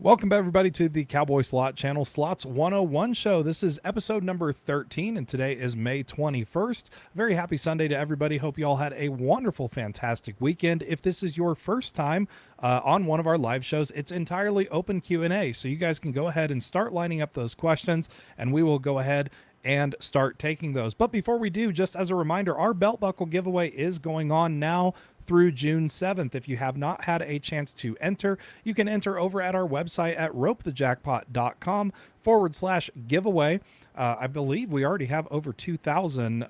Welcome everybody to the Cowboy Slot Channel Slots 101 show. This is episode number 13 and today is May 21st. Very happy Sunday to everybody. Hope you all had a wonderful, fantastic weekend. If this is your first time on one of our live shows, it's entirely open Q&A. So you guys can go ahead and start lining up those questions and we will go ahead and start taking those. But before we do, just as a reminder, our belt buckle giveaway is going on now through June 7th. If you have not had a chance to enter, you can enter over at our website at ropethejackpot.com/giveaway. I believe we already have over 2,000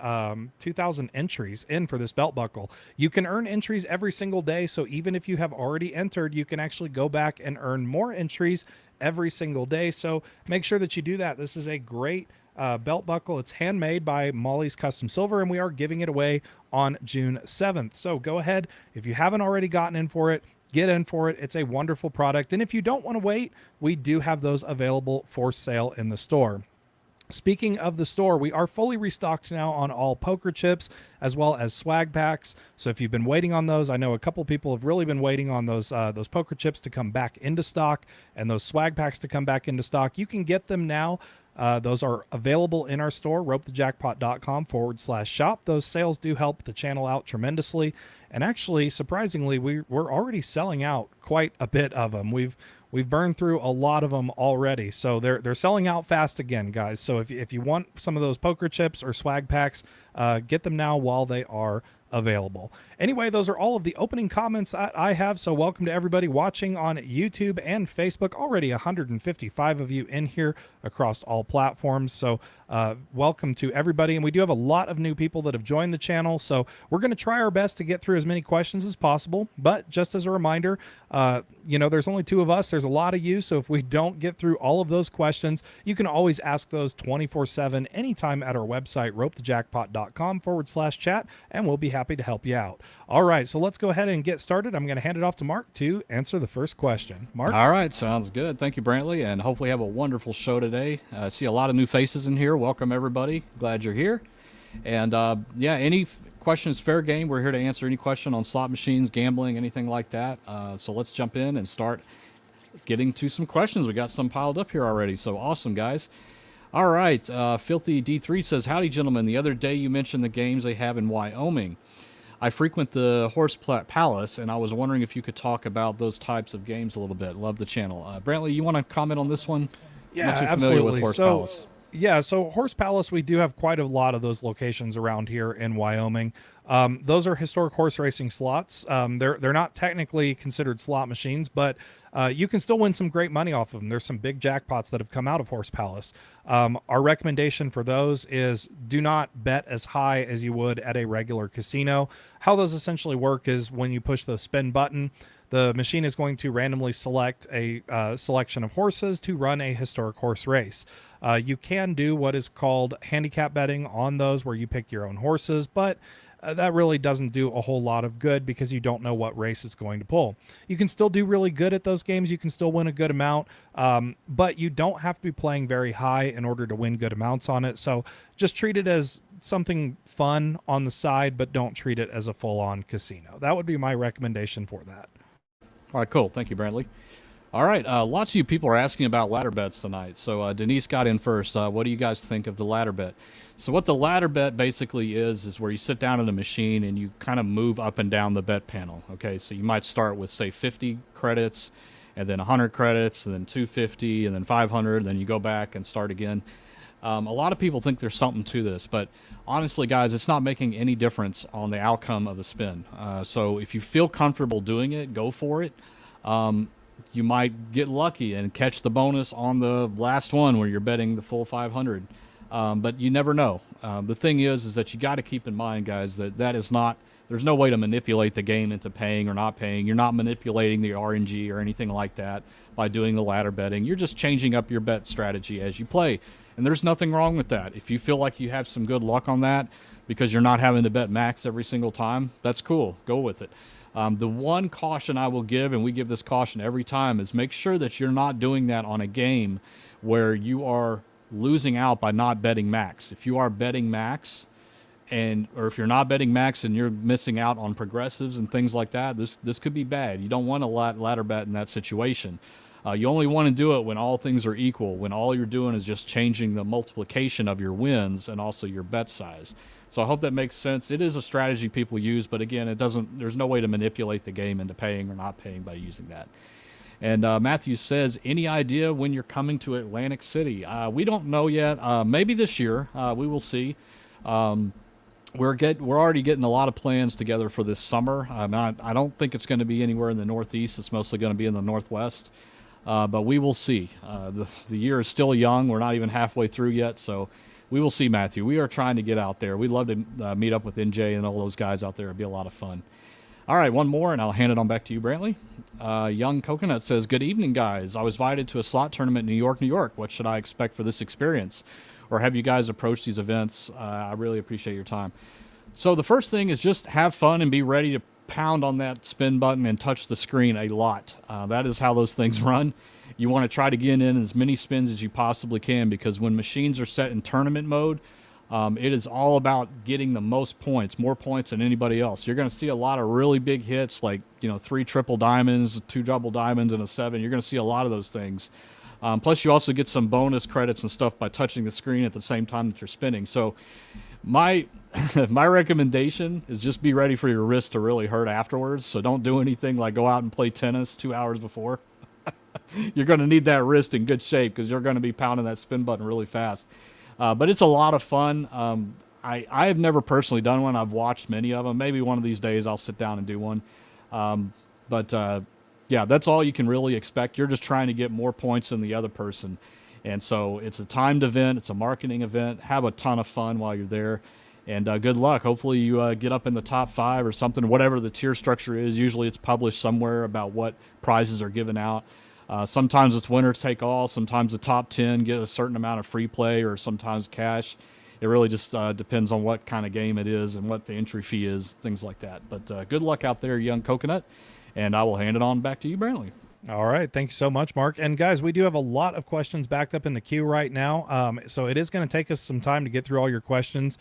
entries in for this belt buckle. You can earn entries every single day, so even if you have already entered, you can actually go back and earn more entries every single day. So make sure that you do that. This is a great belt buckle. It's handmade by Molly's Custom Silver, and we are giving it away on June 7th. So go ahead. If you haven't already gotten in for it, get in for it. It's a wonderful product. And if you don't want to wait, we do have those available for sale in the store. Speaking of the store, we are fully restocked now on all poker chips as well as swag packs. So if you've been waiting on those, I know a couple people have really been waiting on those poker chips to come back into stock and those swag packs to come back into stock. You can get them now. Those are available in our store, ropethejackpot.com/shop. Those sales do help the channel out tremendously. And actually, surprisingly, we're already selling out quite a bit of them. We've burned through a lot of them already. So they're selling out fast again, guys. So if you want some of those poker chips or swag packs, get them now while they are available. Anyway, those are all of the opening comments that I have. So welcome to everybody watching on YouTube and Facebook. Already 155 of you in here across all platforms. So welcome to everybody. And we do have a lot of new people that have joined the channel. So we're going to try our best to get through as many questions as possible. But just as a reminder, there's only two of us. There's a lot of you. So if we don't get through all of those questions, you can always ask those 24/7 anytime at our website, ropethejackpot.com/chat, and we'll be happy to help you out. All right, so let's go ahead and get started. I'm going to hand it off to Mark to answer the first question. Mark? All right, sounds good. Thank you, Brantley, and hopefully have a wonderful show today. I see a lot of new faces in here. Welcome, everybody. Glad you're here. And, any questions, fair game. We're here to answer any question on slot machines, gambling, anything like that. So let's jump in and start getting to some questions. We got some piled up here already, so awesome, guys. All right, Filthy D3 says, howdy, gentlemen. The other day you mentioned the games they have in Wyoming. I frequent the Horse Palace, and I was wondering if you could talk about those types of games a little bit. Love the channel. Brantley, you want to comment on this one? Yeah, I'm not too absolutely. familiar with Horse Palace. Yeah, so Horse Palace, we do have quite a lot of those locations around here in Wyoming. Those are historic horse racing slots. They're not technically considered slot machines, but you can still win some great money off of them. There's some big jackpots that have come out of Horse Palace. Our recommendation for those is do not bet as high as you would at a regular casino. How those essentially work is when you push the spin button, the machine is going to randomly select a selection of horses to run a historic horse race. You can do what is called handicap betting on those where you pick your own horses, but that really doesn't do a whole lot of good because you don't know what race it's going to pull. You can still do really good at those games. You can still win a good amount, but you don't have to be playing very high in order to win good amounts on it. So just treat it as something fun on the side, but don't treat it as a full-on casino. That would be my recommendation for that. All right, cool. Thank you, Brantley. All right, lots of you people are asking about ladder bets tonight. So Denise got in first. What do you guys think of the ladder bet? So what the ladder bet basically is where you sit down in the machine and you kind of move up and down the bet panel. Okay, so you might start with, say, 50 credits, and then 100 credits, and then 250, and then 500, and then you go back and start again. A lot of people think there's something to this, but honestly, guys, it's not making any difference on the outcome of the spin. So if you feel comfortable doing it, go for it. You might get lucky and catch the bonus on the last one where you're betting the full 500. But you never know. The thing is that you got to keep in mind, guys, that is not, there's no way to manipulate the game into paying or not paying. You're not manipulating the RNG or anything like that by doing the ladder betting. You're just changing up your bet strategy as you play. And there's nothing wrong with that. If you feel like you have some good luck on that because you're not having to bet max every single time, that's cool. Go with it. The one caution I will give, and we give this caution every time, is make sure that you're not doing that on a game where you are losing out by not betting max. If you are betting max, or if you're not betting max and you're missing out on progressives and things like that, this could be bad. You don't want to ladder bet in that situation. You only want to do it when all things are equal, when all you're doing is just changing the multiplication of your wins and also your bet size. So I hope that makes sense. It is a strategy people use, but again, it doesn't. There's no way to manipulate the game into paying or not paying by using that. And Matthew says, any idea when you're coming to Atlantic City? We don't know yet. Maybe this year. We will see. We're already getting a lot of plans together for this summer. I don't think it's going to be anywhere in the Northeast. It's mostly going to be in the Northwest. But we will see. The year is still young. We're not even halfway through yet, so we will see, Matthew. We are trying to get out there. We'd love to meet up with NJ and all those guys out there. It'd be a lot of fun. All right, one more, and I'll hand it on back to you, Brantley. Young Coconut says, good evening, guys. I was invited to a slot tournament in New York, New York. What should I expect for this experience? Or have you guys approached these events? I really appreciate your time. So the first thing is just have fun and be ready to pound on that spin button and touch the screen a lot. That is how those things run. You want to try to get in as many spins as you possibly can, because when machines are set in tournament mode, it is all about getting the most points, more points than anybody else. You're going to see a lot of really big hits, like 3 triple diamonds, 2 double diamonds, and a 7. You're going to see a lot of those things. Plus, you also get some bonus credits and stuff by touching the screen at the same time that you're spinning. So my my recommendation is just be ready for your wrist to really hurt afterwards. So don't do anything like go out and play tennis 2 hours before. You're going to need that wrist in good shape, because you're going to be pounding that spin button really fast. But it's a lot of fun. I have never personally done one. I've watched many of them. Maybe one of these days I'll sit down and do one. Yeah, that's all you can really expect. You're just trying to get more points than the other person. And so it's a timed event. It's a marketing event. Have a ton of fun while you're there. And good luck. Hopefully you get up in the top 5 or something, whatever the tier structure is. Usually it's published somewhere about what prizes are given out. Sometimes it's winners take all. Sometimes the top 10 get a certain amount of free play, or sometimes cash. It really just depends on what kind of game it is and what the entry fee is, things like that. But good luck out there, Young Coconut. And I will hand it on back to you, Brantley. All right. Thank you so much, Mark. And guys, we do have a lot of questions backed up in the queue right now. So it is going to take us some time to get through all your questions.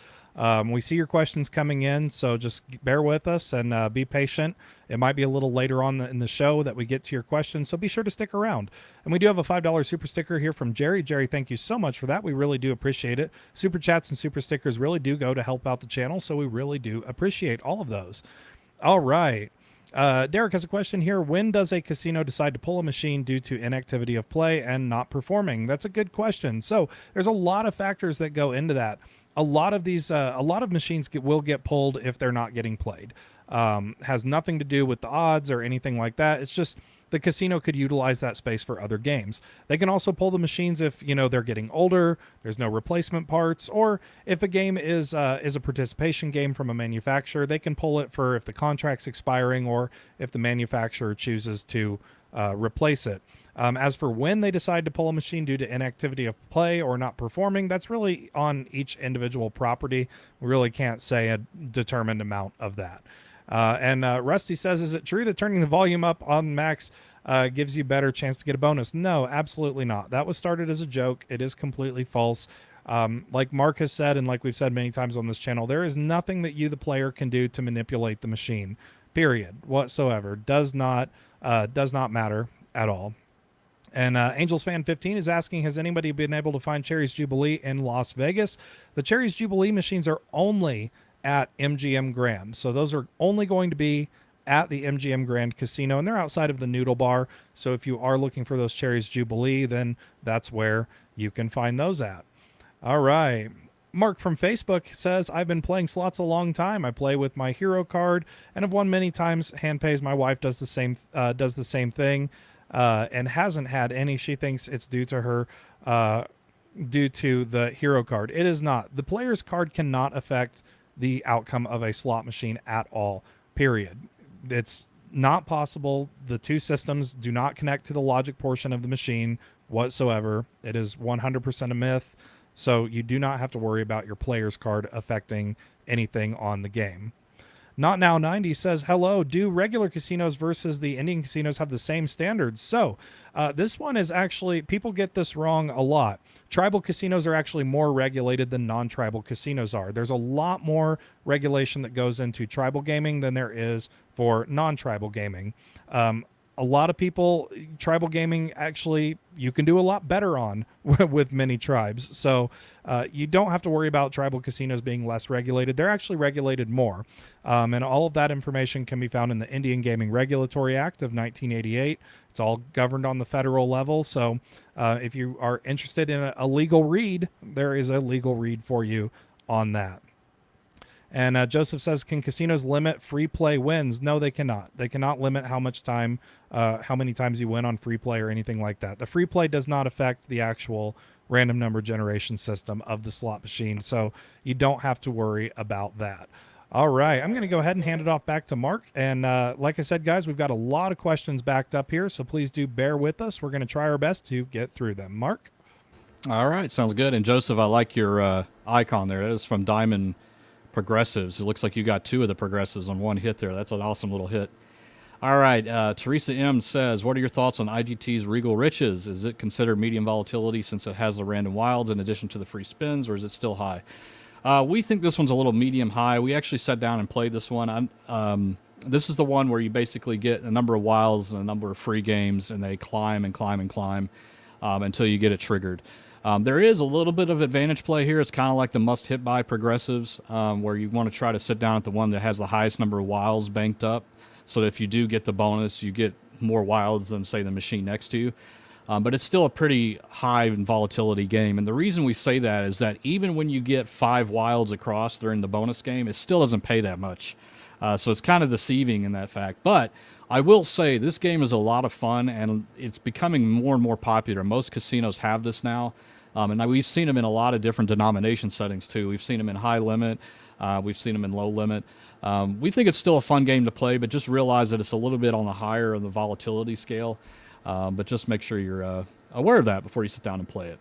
We see your questions coming in, so just bear with us and be patient. It might be a little later on in the show that we get to your questions, so be sure to stick around. And we do have a $5 super sticker here from Jerry. Jerry, thank you so much for that. We really do appreciate it. Super chats and super stickers really do go to help out the channel, so we really do appreciate all of those. All right. Derek has a question here. When does a casino decide to pull a machine due to inactivity of play and not performing? That's a good question. So there's a lot of factors that go into that. A lot of machines will get pulled if they're not getting played. Has nothing to do with the odds or anything like that. It's just the casino could utilize that space for other games. They can also pull the machines if they're getting older, there's no replacement parts, or if a game is a participation game from a manufacturer, they can pull it for if the contract's expiring or if the manufacturer chooses to replace it. As for when they decide to pull a machine due to inactivity of play or not performing, that's really on each individual property. We really can't say a determined amount of that. And Rusty says, is it true that turning the volume up on max gives you better chance to get a bonus? No, absolutely not. That was started as a joke. It is completely false. Like Mark has said, and like we've said many times on this channel, there is nothing that you, the player, can do to manipulate the machine, period, whatsoever. Does not matter at all. And Angels Fan 15 is asking, has anybody been able to find Cherry's Jubilee in Las Vegas? The Cherry's Jubilee machines are only at MGM Grand. So those are only going to be at the MGM Grand Casino, and they're outside of the Noodle Bar. So if you are looking for those Cherry's Jubilee, then that's where you can find those at. All right. Mark from Facebook says, I've been playing slots a long time. I play with my hero card and have won many times. Hand pays. My wife does the same thing. And hasn't had any. She thinks it's due to her, due to the hero card. It is not. The player's card cannot affect the outcome of a slot machine at all, period. It's not possible. The two systems do not connect to the logic portion of the machine whatsoever. It is 100% a myth. So you do not have to worry about your player's card affecting anything on the game. Not Now 90 says, hello, do regular casinos versus the Indian casinos have the same standards? So this one is actually, people get this wrong a lot. Tribal casinos are actually more regulated than non-tribal casinos are. There's a lot more regulation that goes into tribal gaming than there is for non-tribal gaming. a lot of people, tribal gaming, actually you can do a lot better on with many tribes. So you don't have to worry about tribal casinos being less regulated. They're actually regulated more. And all of that information can be found in the Indian Gaming Regulatory Act of 1988. It's all governed on the federal level. So if you are interested in a legal read, there is a legal read for you on that. And Joseph says, can casinos limit free play wins? No, they cannot. They cannot limit how much time, how many times you win on free play or anything like that. The free play does not affect the actual random number generation system of the slot machine, so you don't have to worry about that. All right, I'm going to go ahead and hand it off back to Mark. And like I said, guys, we've got a lot of questions backed up here, so please do bear with us. We're going to try our best to get through them. Mark? All right, sounds good. And Joseph, I like your icon there. That is from Diamond Progressives. It looks like you got two of the progressives on one hit there. That's an awesome little hit. All right, Teresa M says, what are your thoughts on IGT's Regal Riches? Is it considered medium volatility since it has the random wilds in addition to the free spins, or is it still high? We think this one's a little medium high. We actually sat down and played this one. This is the one where you basically get a number of wilds and a number of free games, and they climb and climb and climb until you get it triggered. There is a little bit of advantage play here. It's kind of like the must-hit by progressives, where you want to try to sit down at the one that has the highest number of wilds banked up, so that if you do get the bonus, you get more wilds than, say, the machine next to you. But it's still a pretty high volatility game. And the reason we say that is that even when you get 5 wilds across during the bonus game, it still doesn't pay that much. So it's kind of deceiving in that fact. But I will say this game is a lot of fun, and it's becoming more and more popular. Most casinos have this now. And we've seen them in a lot of different denomination settings, too. We've seen them in high limit. We've seen them in low limit. We think it's still a fun game to play, but just realize that it's a little bit on the higher of the volatility scale. But just make sure you're aware of that before you sit down and play it.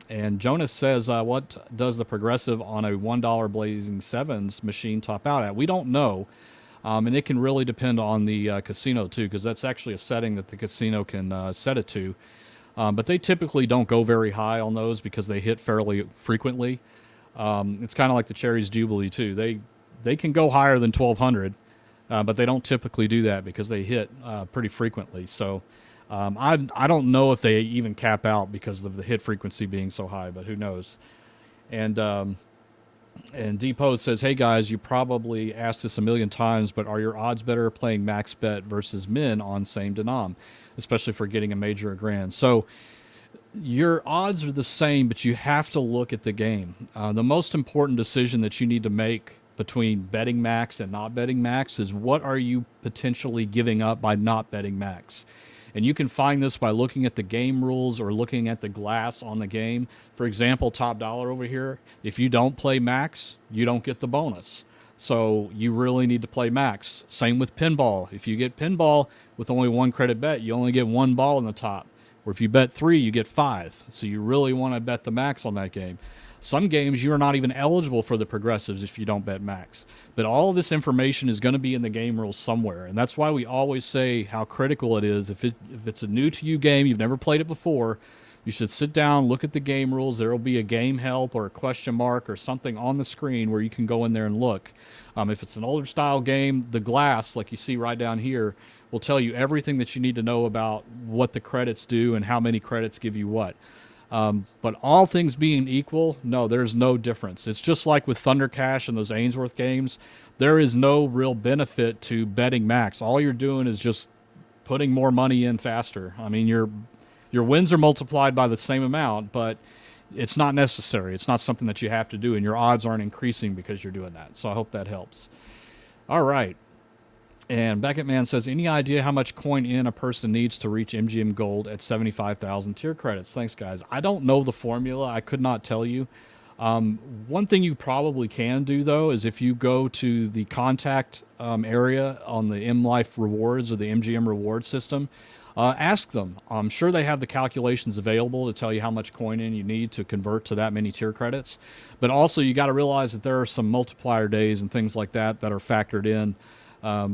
And Jonas says, what does the progressive on a $1 Blazing Sevens machine top out at? We don't know. And it can really depend on the casino, too, because that's actually a setting that the casino can set it to. But they typically don't go very high on those because they hit fairly frequently. It's kind of like the Cherries Jubilee, too. They can go higher than 1,200, but they don't typically do that because they hit pretty frequently. So I don't know if they even cap out because of the hit frequency being so high, but who knows. And Depot says, hey, guys, you probably asked this a million times, but are your odds better playing max bet versus min on same denom, especially for getting a major or grand? So your odds are the same, but you have to look at the game. The most important decision that you need to make between betting max and not betting max is what are you potentially giving up by not betting max. And you can find this by looking at the game rules or looking at the glass on the game. For example, Top Dollar over here, if you don't play max, you don't get the bonus. So you really need to play max. Same with pinball. If you get pinball with only 1 credit bet, you only get 1 ball in the top. Or if you bet 3, you get 5. So you really want to bet the max on that game. Some games you are not even eligible for the progressives if you don't bet max. But all of this information is going to be in the game rules somewhere. And that's why we always say how critical it is. If it's a new to you game, you've never played it before, you should sit down, look at the game rules. There will be a game help or a question mark or something on the screen where you can go in there and look. If it's an older style game, the glass, like you see right down here, will tell you everything that you need to know about what the credits do and how many credits give you what. But all things being equal, no, there's no difference. It's just like with Thunder Cash and those Ainsworth games. There is no real benefit to betting max. All you're doing is just putting more money in faster. I mean, your wins are multiplied by the same amount, but it's not necessary. It's not something that you have to do, and your odds aren't increasing because you're doing that. So I hope that helps. All right. And Beckett Man says, any idea how much coin in a person needs to reach MGM Gold at 75,000 tier credits? Thanks, guys. I don't know the formula. I could not tell you. One thing you probably can do, though, is if you go to the contact area on the M Life rewards or the MGM reward system, ask them. I'm sure they have the calculations available to tell you how much coin in you need to convert to that many tier credits. But also, you got to realize that there are some multiplier days and things like that that are factored in.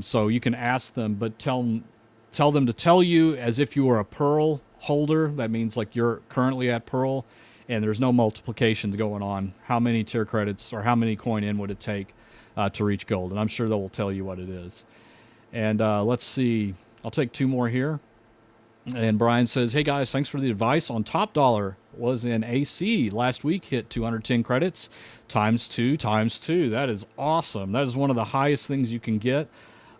So you can ask them, but tell them to tell you as if you were a Pearl holder. That means like you're currently at Pearl, and there's no multiplications going on. How many tier credits or how many coin in would it take to reach gold? And I'm sure they will tell you what it is. And let's see. I'll take two more here. And Brian says, hey guys, thanks for the advice on Top Dollar. Was in AC last week, hit 210 credits times two. That is awesome. That is one of the highest things you can get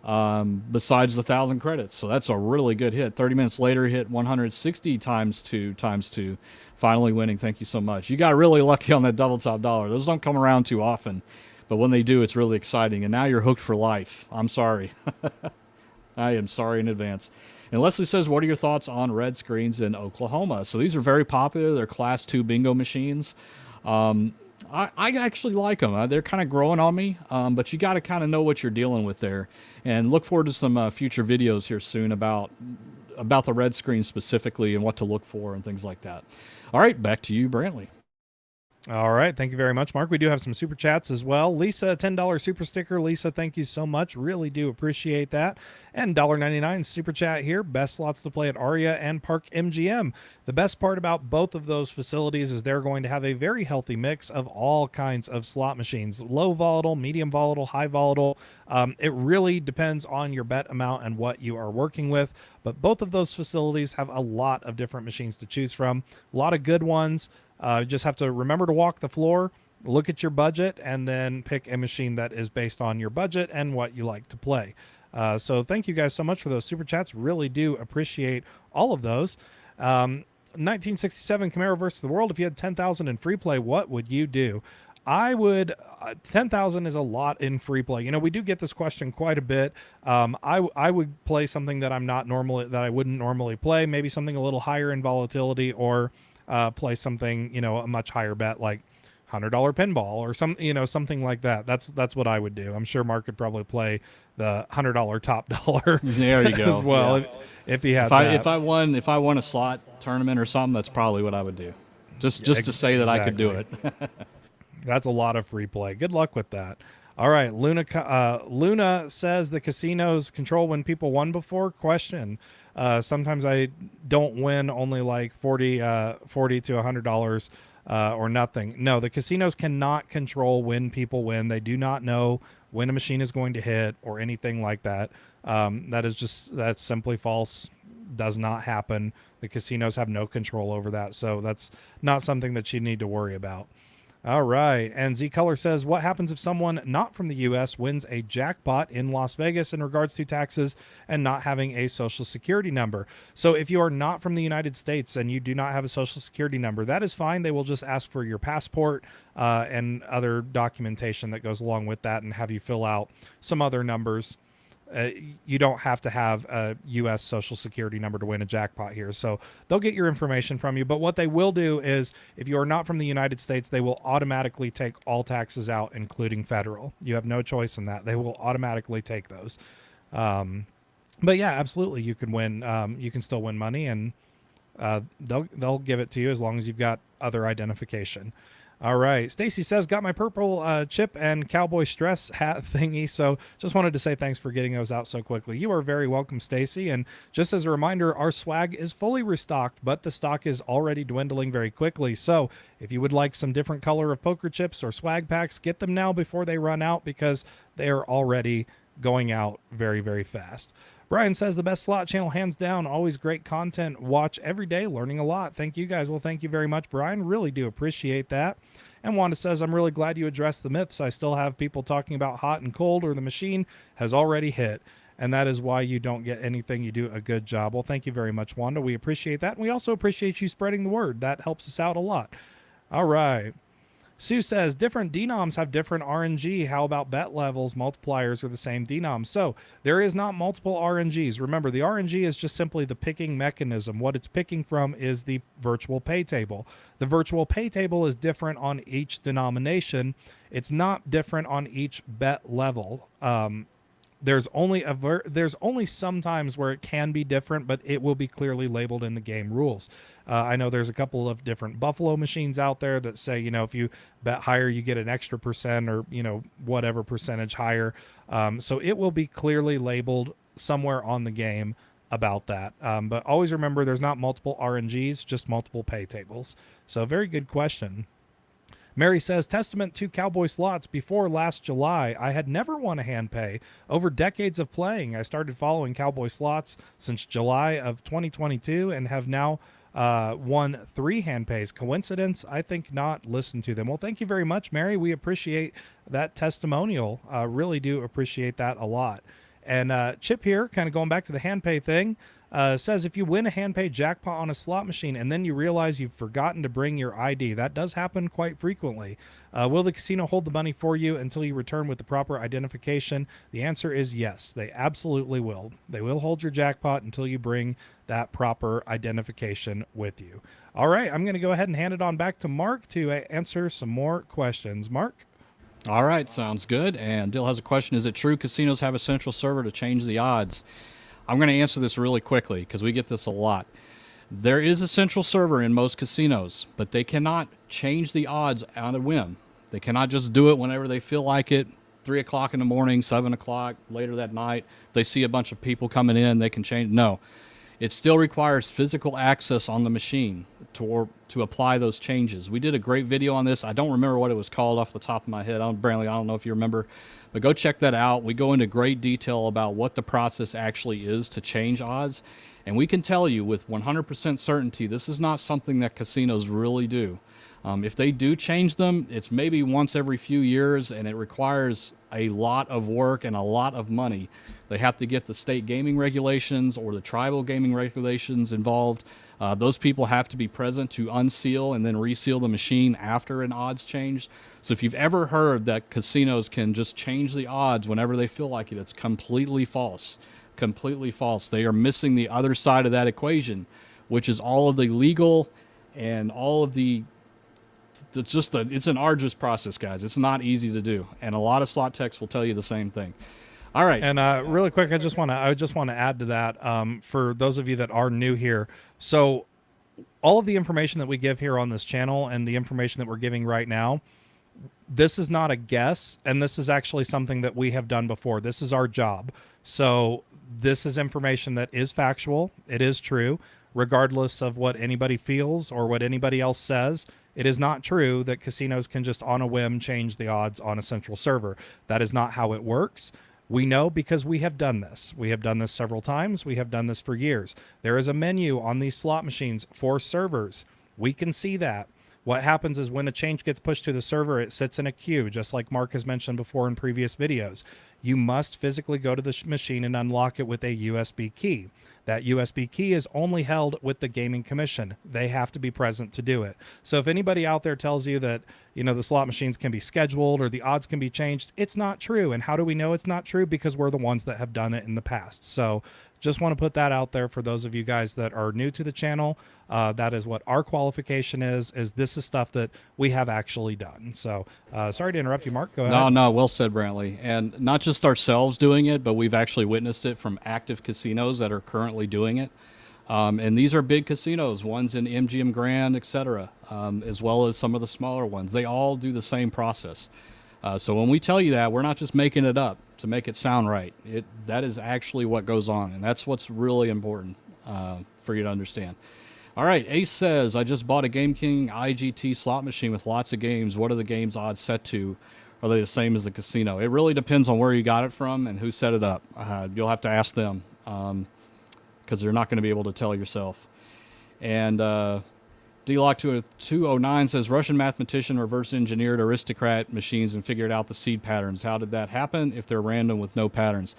besides the 1,000 credits. So that's a really good hit. 30 minutes later, hit 160 times two. Finally winning. Thank you so much. You got really lucky on that double top dollar. Those don't come around too often, but when they do, it's really exciting. And now you're hooked for life. I'm sorry. I am sorry in advance. And Leslie says, what are your thoughts on red screens in Oklahoma? So these are very popular. They're class 2 bingo machines. I actually like them. They're kind of growing on me, but you got to kind of know what you're dealing with there. And look forward to some future videos here soon about the red screen specifically and what to look for and things like that. All right, back to you, Brantley. All right. Thank you very much, Mark. We do have some super chats as well. Lisa, $10 super sticker. Lisa, thank you so much. Really do appreciate that. And $1.99 super chat here. Best slots to play at Aria and Park MGM. The best part about both of those facilities is they're going to have a very healthy mix of all kinds of slot machines. Low volatile, medium volatile, high volatile. It really depends on your bet amount and what you are working with. But both of those facilities have a lot of different machines to choose from. A lot of good ones. Just have to remember to walk the floor, look at your budget, and then pick a machine that is based on your budget and what you like to play. So thank you guys so much for those super chats. Really do appreciate all of those. 1967 Camaro versus the World. If you had 10,000 in free play, what would you do? I would 10,000 is a lot in free play. You know, we do get this question quite a bit. I would play something that I wouldn't normally play, maybe something a little higher in volatility, or play something, you know, a much higher bet like $100 pinball or something like that. That's what I would do. I'm sure Mark could probably play the $100 top dollar. There you go. As well, yeah. if he had that. If I won a slot tournament or something, that's probably what I would do. Just to say that I could do it. That's a lot of free play. Good luck with that. All right, Luna says the casinos control when people won before. Question. Sometimes I don't win, only like $40 to $100 or nothing. No, the casinos cannot control when people win. They do not know when a machine is going to hit or anything like that. That's simply false. Does not happen. The casinos have no control over that. So that's not something that you need to worry about. All right. And Z Color says, what happens if someone not from the U.S. wins a jackpot in Las Vegas in regards to taxes and not having a social security number? So if you are not from the United States and you do not have a social security number, that is fine. They will just ask for your passport and other documentation that goes along with that and have you fill out some other numbers. You don't have to have a U.S. social security number to win a jackpot here. So they'll get your information from you. But what they will do is, if you are not from the United States, they will automatically take all taxes out, including federal. You have no choice in that. They will automatically take those. But yeah, absolutely. You can win. You can still win money, and they'll give it to you as long as you've got other identification. All right. Stacy says, got my purple chip and cowboy stress hat thingy. So just wanted to say thanks for getting those out so quickly. You are very welcome, Stacy. And just as a reminder, our swag is fully restocked, but the stock is already dwindling very quickly. So if you would like some different color of poker chips or swag packs, get them now before they run out, because they are already going out very, very fast. Brian says, the best slot channel, hands down. Always great content. Watch every day, learning a lot. Thank you guys. Well, thank you very much, Brian. Really do appreciate that. And Wanda says, I'm really glad you addressed the myths. I still have people talking about hot and cold, or the machine has already hit, and that is why you don't get anything. You do a good job. Well, thank you very much, Wanda. We appreciate that. And we also appreciate you spreading the word. That helps us out a lot. All right. Sue says, different denoms have different RNG. How about bet levels? Multipliers are the same denom. So there is not multiple RNGs. Remember, the RNG is just simply the picking mechanism. What it's picking from is the virtual pay table. The virtual pay table is different on each denomination. It's not different on each bet level. There's only some times where it can be different, but it will be clearly labeled in the game rules. I know there's a couple of different Buffalo machines out there that say, you know, if you bet higher, you get an extra percent, or, you know, whatever percentage higher. So it will be clearly labeled somewhere on the game about that. But always remember, there's not multiple RNGs, just multiple pay tables. So very good question. Mary says, testament to Cowboy Slots. Before last July, I had never won a hand pay. Over decades of playing, I started following Cowboy Slots since July of 2022 and have now won 3 hand pays. Coincidence? I think not. Listen to them. Well, thank you very much, Mary. We appreciate that testimonial. Really do appreciate that a lot. And Chip here, kind of going back to the hand pay thing, says if you win a hand pay jackpot on a slot machine and then you realize you've forgotten to bring your ID, that does happen quite frequently. Will the casino hold the money for you until you return with the proper identification? The answer is yes, they absolutely will. They will hold your jackpot until you bring that proper identification with you. All right, I'm going to go ahead and hand it on back to Mark to answer some more questions. Mark? All right, sounds good. And Dill has a question. Is it true casinos have a central server to change the odds? I'm going to answer this really quickly because we get this a lot. There is a central server in most casinos, but they cannot change the odds on a whim. They cannot just do it whenever they feel like it, 3 o'clock in the morning, 7 o'clock, later that night. They see a bunch of people coming in, they can change. No. It still requires physical access on the machine to apply those changes. We did a great video on this. I don't remember what it was called off the top of my head. Brantley, I don't know if you remember, but go check that out. We go into great detail about what the process actually is to change odds. And we can tell you with 100% certainty, this is not something that casinos really do. If they do change them, it's maybe once every few years, and it requires a lot of work and a lot of money. They have to get the state gaming regulations or the tribal gaming regulations involved. Those people have to be present to unseal and then reseal the machine after an odds change. So if you've ever heard that casinos can just change the odds whenever they feel like it, it's completely false. Completely false. They are missing the other side of that equation, which is all of the legal and all of the it's an arduous process, guys. It's not easy to do, and a lot of slot techs will tell you the same thing. All right, and really quick, I just want to add to that for those of you that are new here. So, all of the information that we give here on this channel and the information that we're giving right now, this is not a guess, and this is actually something that we have done before. This is our job. So, this is information that is factual. It is true, regardless of what anybody feels or what anybody else says. It is not true that casinos can just on a whim change the odds on a central server. That is not how it works. We know because we have done this. We have done this several times. We have done this for years. There is a menu on these slot machines for servers. We can see that. What happens is when a change gets pushed to the server, it sits in a queue, just like Mark has mentioned before in previous videos. You must physically go to the machine and unlock it with a USB key. That USB key is only held with the Gaming Commission. They have to be present to do it. So if anybody out there tells you that, the slot machines can be scheduled or the odds can be changed, it's not true. And how do we know it's not true? Because we're the ones that have done it in the past. So just want to put that out there for those of you guys that are new to the channel. That is what our qualification is this is stuff that we have actually done. So sorry to interrupt you, Mark. Go ahead. No, well said, Brantley. And not just ourselves doing it, but we've actually witnessed it from active casinos that are currently doing it. And these are big casinos, ones in MGM Grand, etc., as well as some of the smaller ones. They all do the same process. So when we tell you that, we're not just making it up to make it sound right. That is actually what goes on, and that's what's really important for you to understand. All right, Ace says, I just bought a Game King IGT slot machine with lots of games. What are the games odds set to? Are they the same as the casino? It really depends on where you got it from and who set it up. You'll have to ask them because they're not going to be able to tell yourself. And DLock209 says, Russian mathematician reverse engineered aristocrat machines and figured out the seed patterns. How did that happen if they're random with no patterns?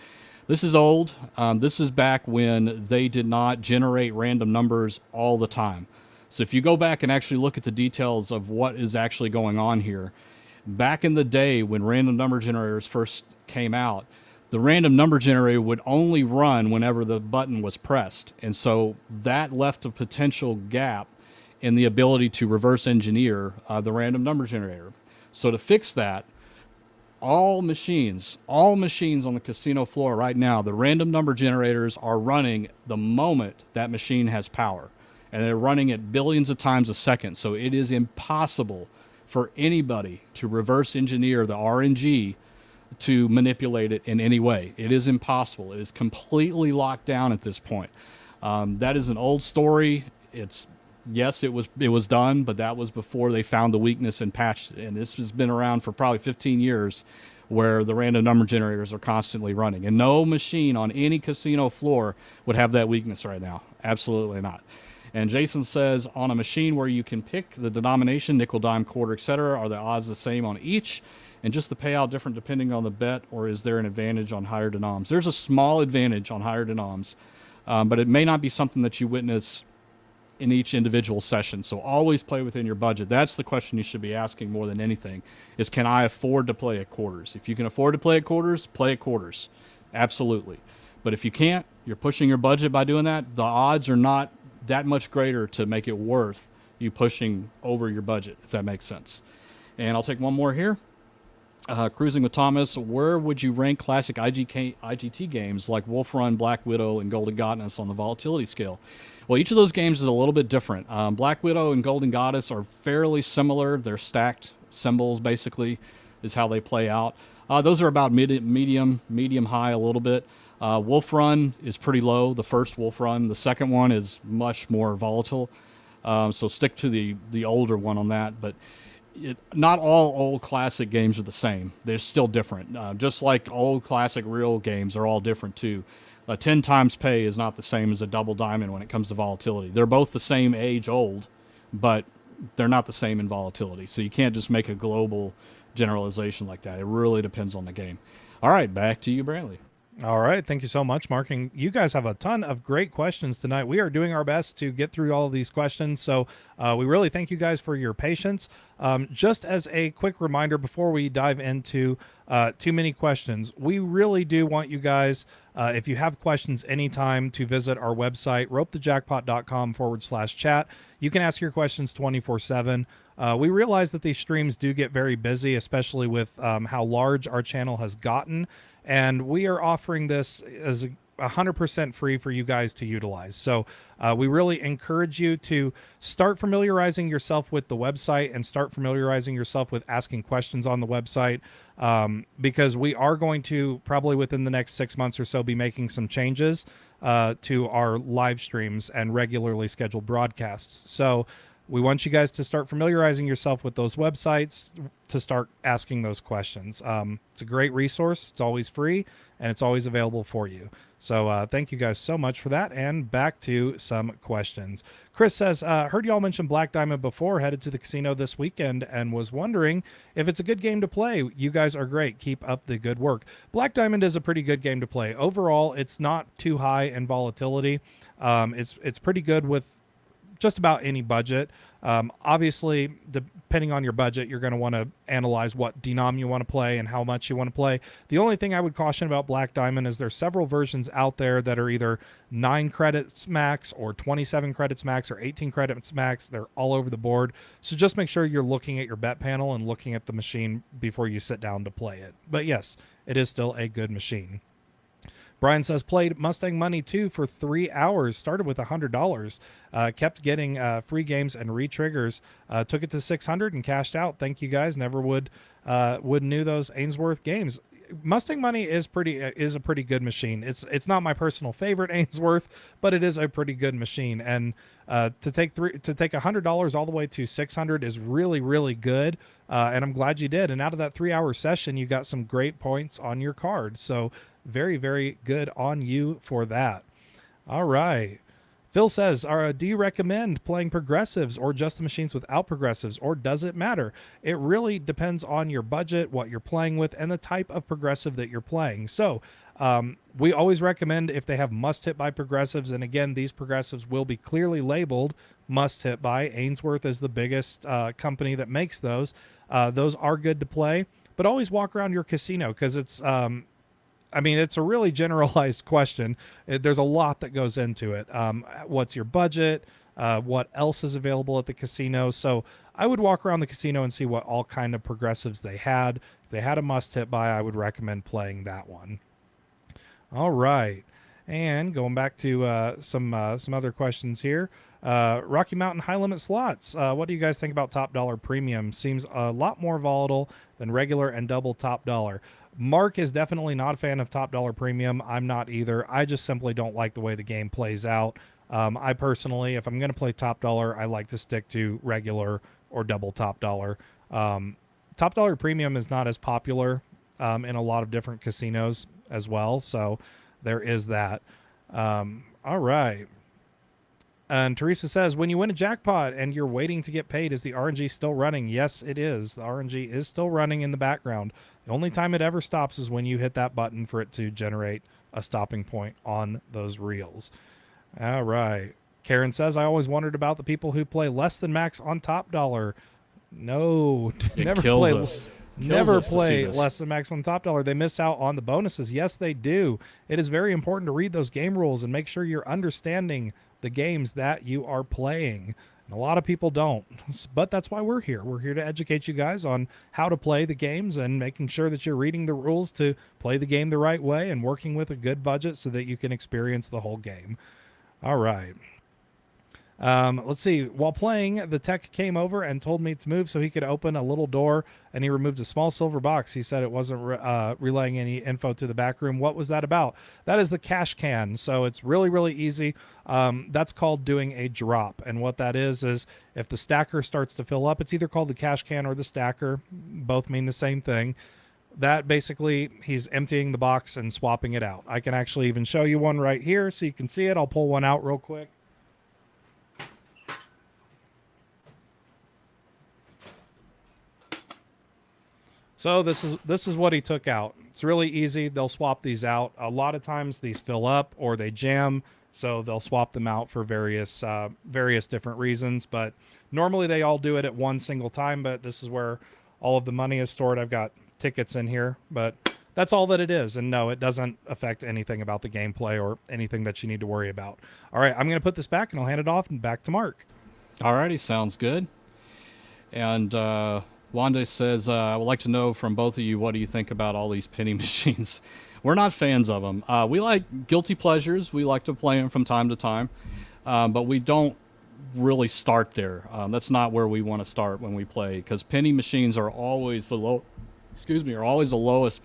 This is old. This is back when they did not generate random numbers all the time. So if you go back and actually look at the details of what is actually going on here, back in the day when random number generators first came out, the random number generator would only run whenever the button was pressed. And so that left a potential gap in the ability to reverse engineer the random number generator. So to fix that, all machines on the casino floor right now, the random number generators are running the moment that machine has power. And they're running it billions of times a second. So it is impossible for anybody to reverse engineer the RNG to manipulate it in any way. It is impossible. It is completely locked down at this point. That is an old story. It's Yes, it was done, but that was before they found the weakness and patched it. And this has been around for probably 15 years, where the random number generators are constantly running, and no machine on any casino floor would have that weakness right now. Absolutely not. And Jason says, on a machine where you can pick the denomination, nickel, dime, quarter, etc., are the odds the same on each, and just the payout different depending on the bet, or is there an advantage on higher denoms? There's a small advantage on higher denoms, but it may not be something that you witness in each individual session. So always play within your budget. That's the question you should be asking more than anything, is can I afford to play at quarters? If you can afford to play at quarters, play at quarters. Absolutely. But if you can't, you're pushing your budget by doing that, the odds are not that much greater to make it worth you pushing over your budget, if that makes sense. And I'll take one more here. Cruising with Thomas, where would you rank classic IGT games like Wolf Run, Black Widow, and Golden Goddess on the volatility scale? Well, each of those games is a little bit different. Black Widow and Golden Goddess are fairly similar. They're stacked symbols, basically, is how they play out. Those are about medium high a little bit. Wolf Run is pretty low, the first Wolf Run. The second one is much more volatile. So stick to the older one on that. But not all old classic games are the same. They're still different. Just like old classic real games are all different too. A 10 times pay is not the same as a double diamond when it comes to volatility. They're both the same age old, but they're not the same in volatility. So you can't just make a global generalization like that. It really depends on the game. All right, back to you, Brantley. All right. Thank you so much, Mark. And you guys have a ton of great questions tonight. We are doing our best to get through all of these questions. So we really thank you guys for your patience. Just as a quick reminder before we dive into too many questions, we really do want you guys, if you have questions anytime, to visit our website, ropethejackpot.com/chat. You can ask your questions 24/7. We realize that these streams do get very busy, especially with how large our channel has gotten. And we are offering this as 100% free for you guys to utilize. So we really encourage you to start familiarizing yourself with the website and start familiarizing yourself with asking questions on the website, because we are going to probably within the next 6 months or so be making some changes to our live streams and regularly scheduled broadcasts. So we want you guys to start familiarizing yourself with those websites, to start asking those questions. It's a great resource. It's always free, and it's always available for you. So thank you guys so much for that. And back to some questions. Chris says, heard y'all mention Black Diamond before, headed to the casino this weekend, and was wondering if it's a good game to play. You guys are great. Keep up the good work. Black Diamond is a pretty good game to play. Overall, it's not too high in volatility. It's pretty good with just about any budget. Obviously, depending on your budget, you're going to want to analyze what denom you want to play and how much you want to play. The only thing I would caution about Black Diamond is there's several versions out there that are either 9 credits max or 27 credits max or 18 credits max. They're all over the board. So just make sure you're looking at your bet panel and looking at the machine before you sit down to play it. But yes, it is still a good machine. Brian says, played Mustang Money 2 for 3 hours, started with $100, kept getting free games and re-triggers, took it to 600 and cashed out. Thank you guys. Never would knew those Ainsworth games. Mustang Money is a pretty good machine. It's not my personal favorite Ainsworth, but it is a pretty good machine. And to take $100 all the way to 600 is really, really good. And I'm glad you did. And out of that 3-hour session, you got some great points on your card. So very, very good on you for that. All right. Phil says, do you recommend playing progressives or just the machines without progressives, or does it matter? It really depends on your budget, what you're playing with, and the type of progressive that you're playing. So we always recommend if they have must hit by progressives, and again, these progressives will be clearly labeled must hit by. Ainsworth is the biggest company that makes those. Those are good to play, but always walk around your casino, because it's it's a really generalized question. There's a lot that goes into it. What's your budget? What else is available at the casino? So I would walk around the casino and see what all kind of progressives they had. If they had a must hit by, I would recommend playing that one. All right. And going back to some other questions here. Rocky Mountain high limit slots. What do you guys think about top dollar premium? Seems a lot more volatile than regular and double top dollar. Mark is definitely not a fan of top dollar premium. I'm not either. I just simply don't like the way the game plays out. I personally, if I'm going to play top dollar, I like to stick to regular or double top dollar. Top dollar premium is not as popular in a lot of different casinos as well, so there is that. All right. And Teresa says, when you win a jackpot and you're waiting to get paid, is the RNG still running? Yes, it is. The RNG is still running in the background. The only time it ever stops is when you hit that button for it to generate a stopping point on those reels. All right. Karen says, I always wondered about the people who play less than max on top dollar. No, It never kills play. us. Never Kills us to see play this. less than max on top dollar. They miss out on the bonuses. Yes, they do. It is very important to read those game rules and make sure you're understanding the games that you are playing. And a lot of people don't, but that's why we're here. We're here to educate you guys on how to play the games and making sure that you're reading the rules to play the game the right way and working with a good budget so that you can experience the whole game. All right. Let's see. While playing, the tech came over and told me to move so he could open a little door, and he removed a small silver box. He said it wasn't relaying any info to the back room. What was that about? That is the cash can. So it's really, really easy. That's called doing a drop. And what that is if the stacker starts to fill up, it's either called the cash can or the stacker. Both mean the same thing. That basically, he's emptying the box and swapping it out. I can actually even show you one right here so you can see it. I'll pull one out real quick. So this is what he took out. It's really easy. They'll swap these out. A lot of times these fill up or they jam, so they'll swap them out for various different reasons. But normally they all do it at one single time. But this is where all of the money is stored. I've got tickets in here, but that's all that it is. And no, it doesn't affect anything about the gameplay or anything that you need to worry about. All right, I'm going to put this back and I'll hand it off and back to Mark. Alrighty, sounds good. And Wanda says, I would like to know from both of you, what do you think about all these penny machines? We're not fans of them. We like guilty pleasures. We like to play them from time to time, but we don't really start there. That's not where we want to start when we play, because penny machines are always the lowest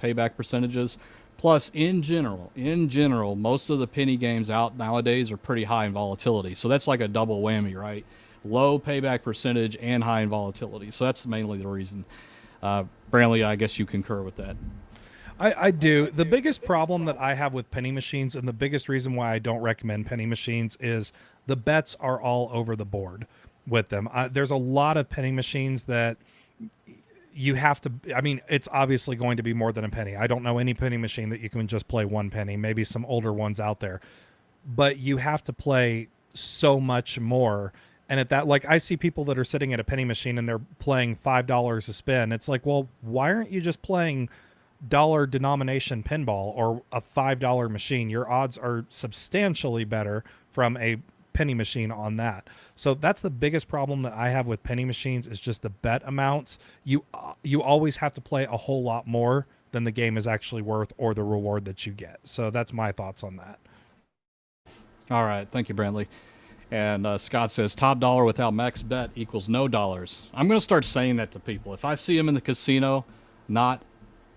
payback percentages. Plus, in general, most of the penny games out nowadays are pretty high in volatility. So that's like a double whammy, right? Low payback percentage and high in volatility. So that's mainly the reason. Brantley, I guess you concur with that. I do. The biggest problem that I have with penny machines, and the biggest reason why I don't recommend penny machines, is the bets are all over the board with them. There's a lot of penny machines that you have to, I mean, it's obviously going to be more than a penny. I don't know any penny machine that you can just play one penny, maybe some older ones out there, but you have to play so much more. And at that, like, I see people that are sitting at a penny machine and they're playing $5 a spin. It's like, well, why aren't you just playing dollar denomination pinball or a $5 machine? Your odds are substantially better from a penny machine on that. So that's the biggest problem that I have with penny machines, is just the bet amounts. You always have to play a whole lot more than the game is actually worth or the reward that you get. So that's my thoughts on that. All right. Thank you, Brantley. And Scott says, top dollar without max bet equals no dollars. I'm going to start saying that to people. If I see them in the casino not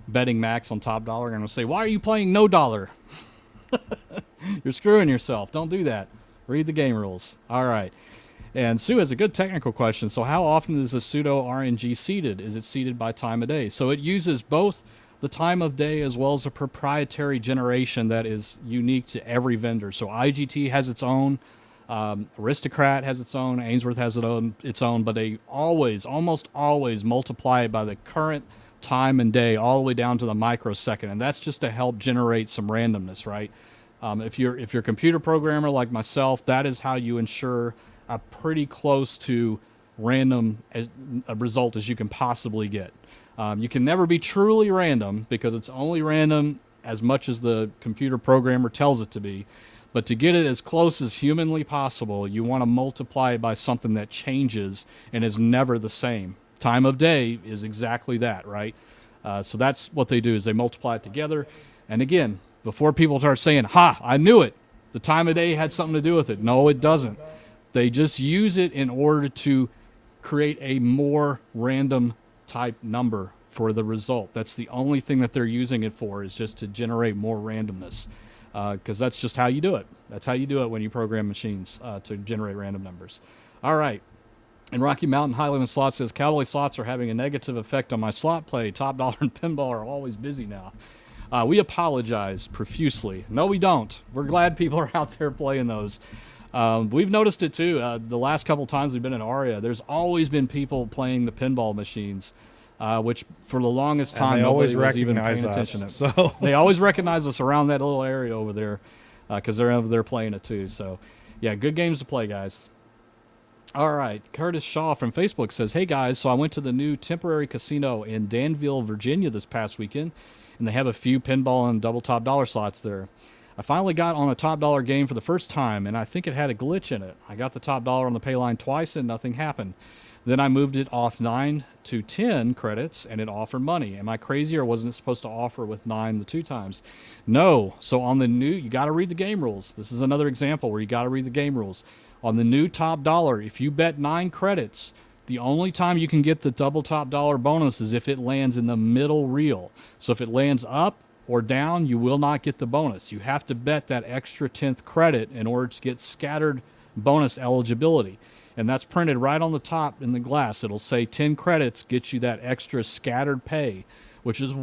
betting max on top dollar, I'm going to say, why are you playing no dollar? You're screwing yourself. Don't do that. Read the game rules. All right. And Sue has a good technical question. So how often is a pseudo RNG seeded? Is it seeded by time of day? So it uses both the time of day as well as a proprietary generation that is unique to every vendor. So IGT has its own. Aristocrat has its own, Ainsworth has its own, but they almost always multiply it by the current time and day all the way down to the microsecond, and that's just to help generate some randomness, right? If you're a computer programmer like myself, that is how you ensure a pretty close to random a result as you can possibly get. You can never be truly random because it's only random as much as the computer programmer tells it to be. But to get it as close as humanly possible, you want to multiply it by something that changes and is never the same. Time of day is exactly that, right? So that's what they do, is they multiply it together. And again, before people start saying, ha, I knew it, the time of day had something to do with it. No, it doesn't. They just use it in order to create a more random type number for the result. That's the only thing that they're using it for, is just to generate more randomness. because that's just how you do it. That's how you do it when you program machines to generate random numbers. All right. And Rocky Mountain Highland Slot says, Cowboy slots are having a negative effect on my slot play. Top Dollar and Pinball are always busy now. We apologize profusely. No, we don't. We're glad people are out there playing those. We've noticed it too. The last couple times we've been in Aria, there's always been people playing the pinball machines, which for the longest time nobody was even paying attention to. So They always recognize us around that little area over there because they're over there playing it too. So, yeah, good games to play, guys. All right, Curtis Shaw from Facebook says, hey guys, so I went to the new temporary casino in Danville, Virginia this past weekend, and they have a few pinball and double top dollar slots there. I finally got on a top dollar game for the first time, and I think it had a glitch in it. I got the top dollar on the pay line twice, and nothing happened. Then I moved it off 9 to 10 credits, and it offered money. Am I crazy, or wasn't it supposed to offer with 9 the 2 times? No. So on the new, you got to read the game rules. This is another example where you got to read the game rules. On the new top dollar, if you bet 9 credits, the only time you can get the double top dollar bonus is if it lands in the middle reel. So if it lands up or down, you will not get the bonus. You have to bet that extra 10th credit in order to get scattered bonus eligibility. And that's printed right on the top in the glass. It'll say 10 credits gets you that extra scattered pay, which is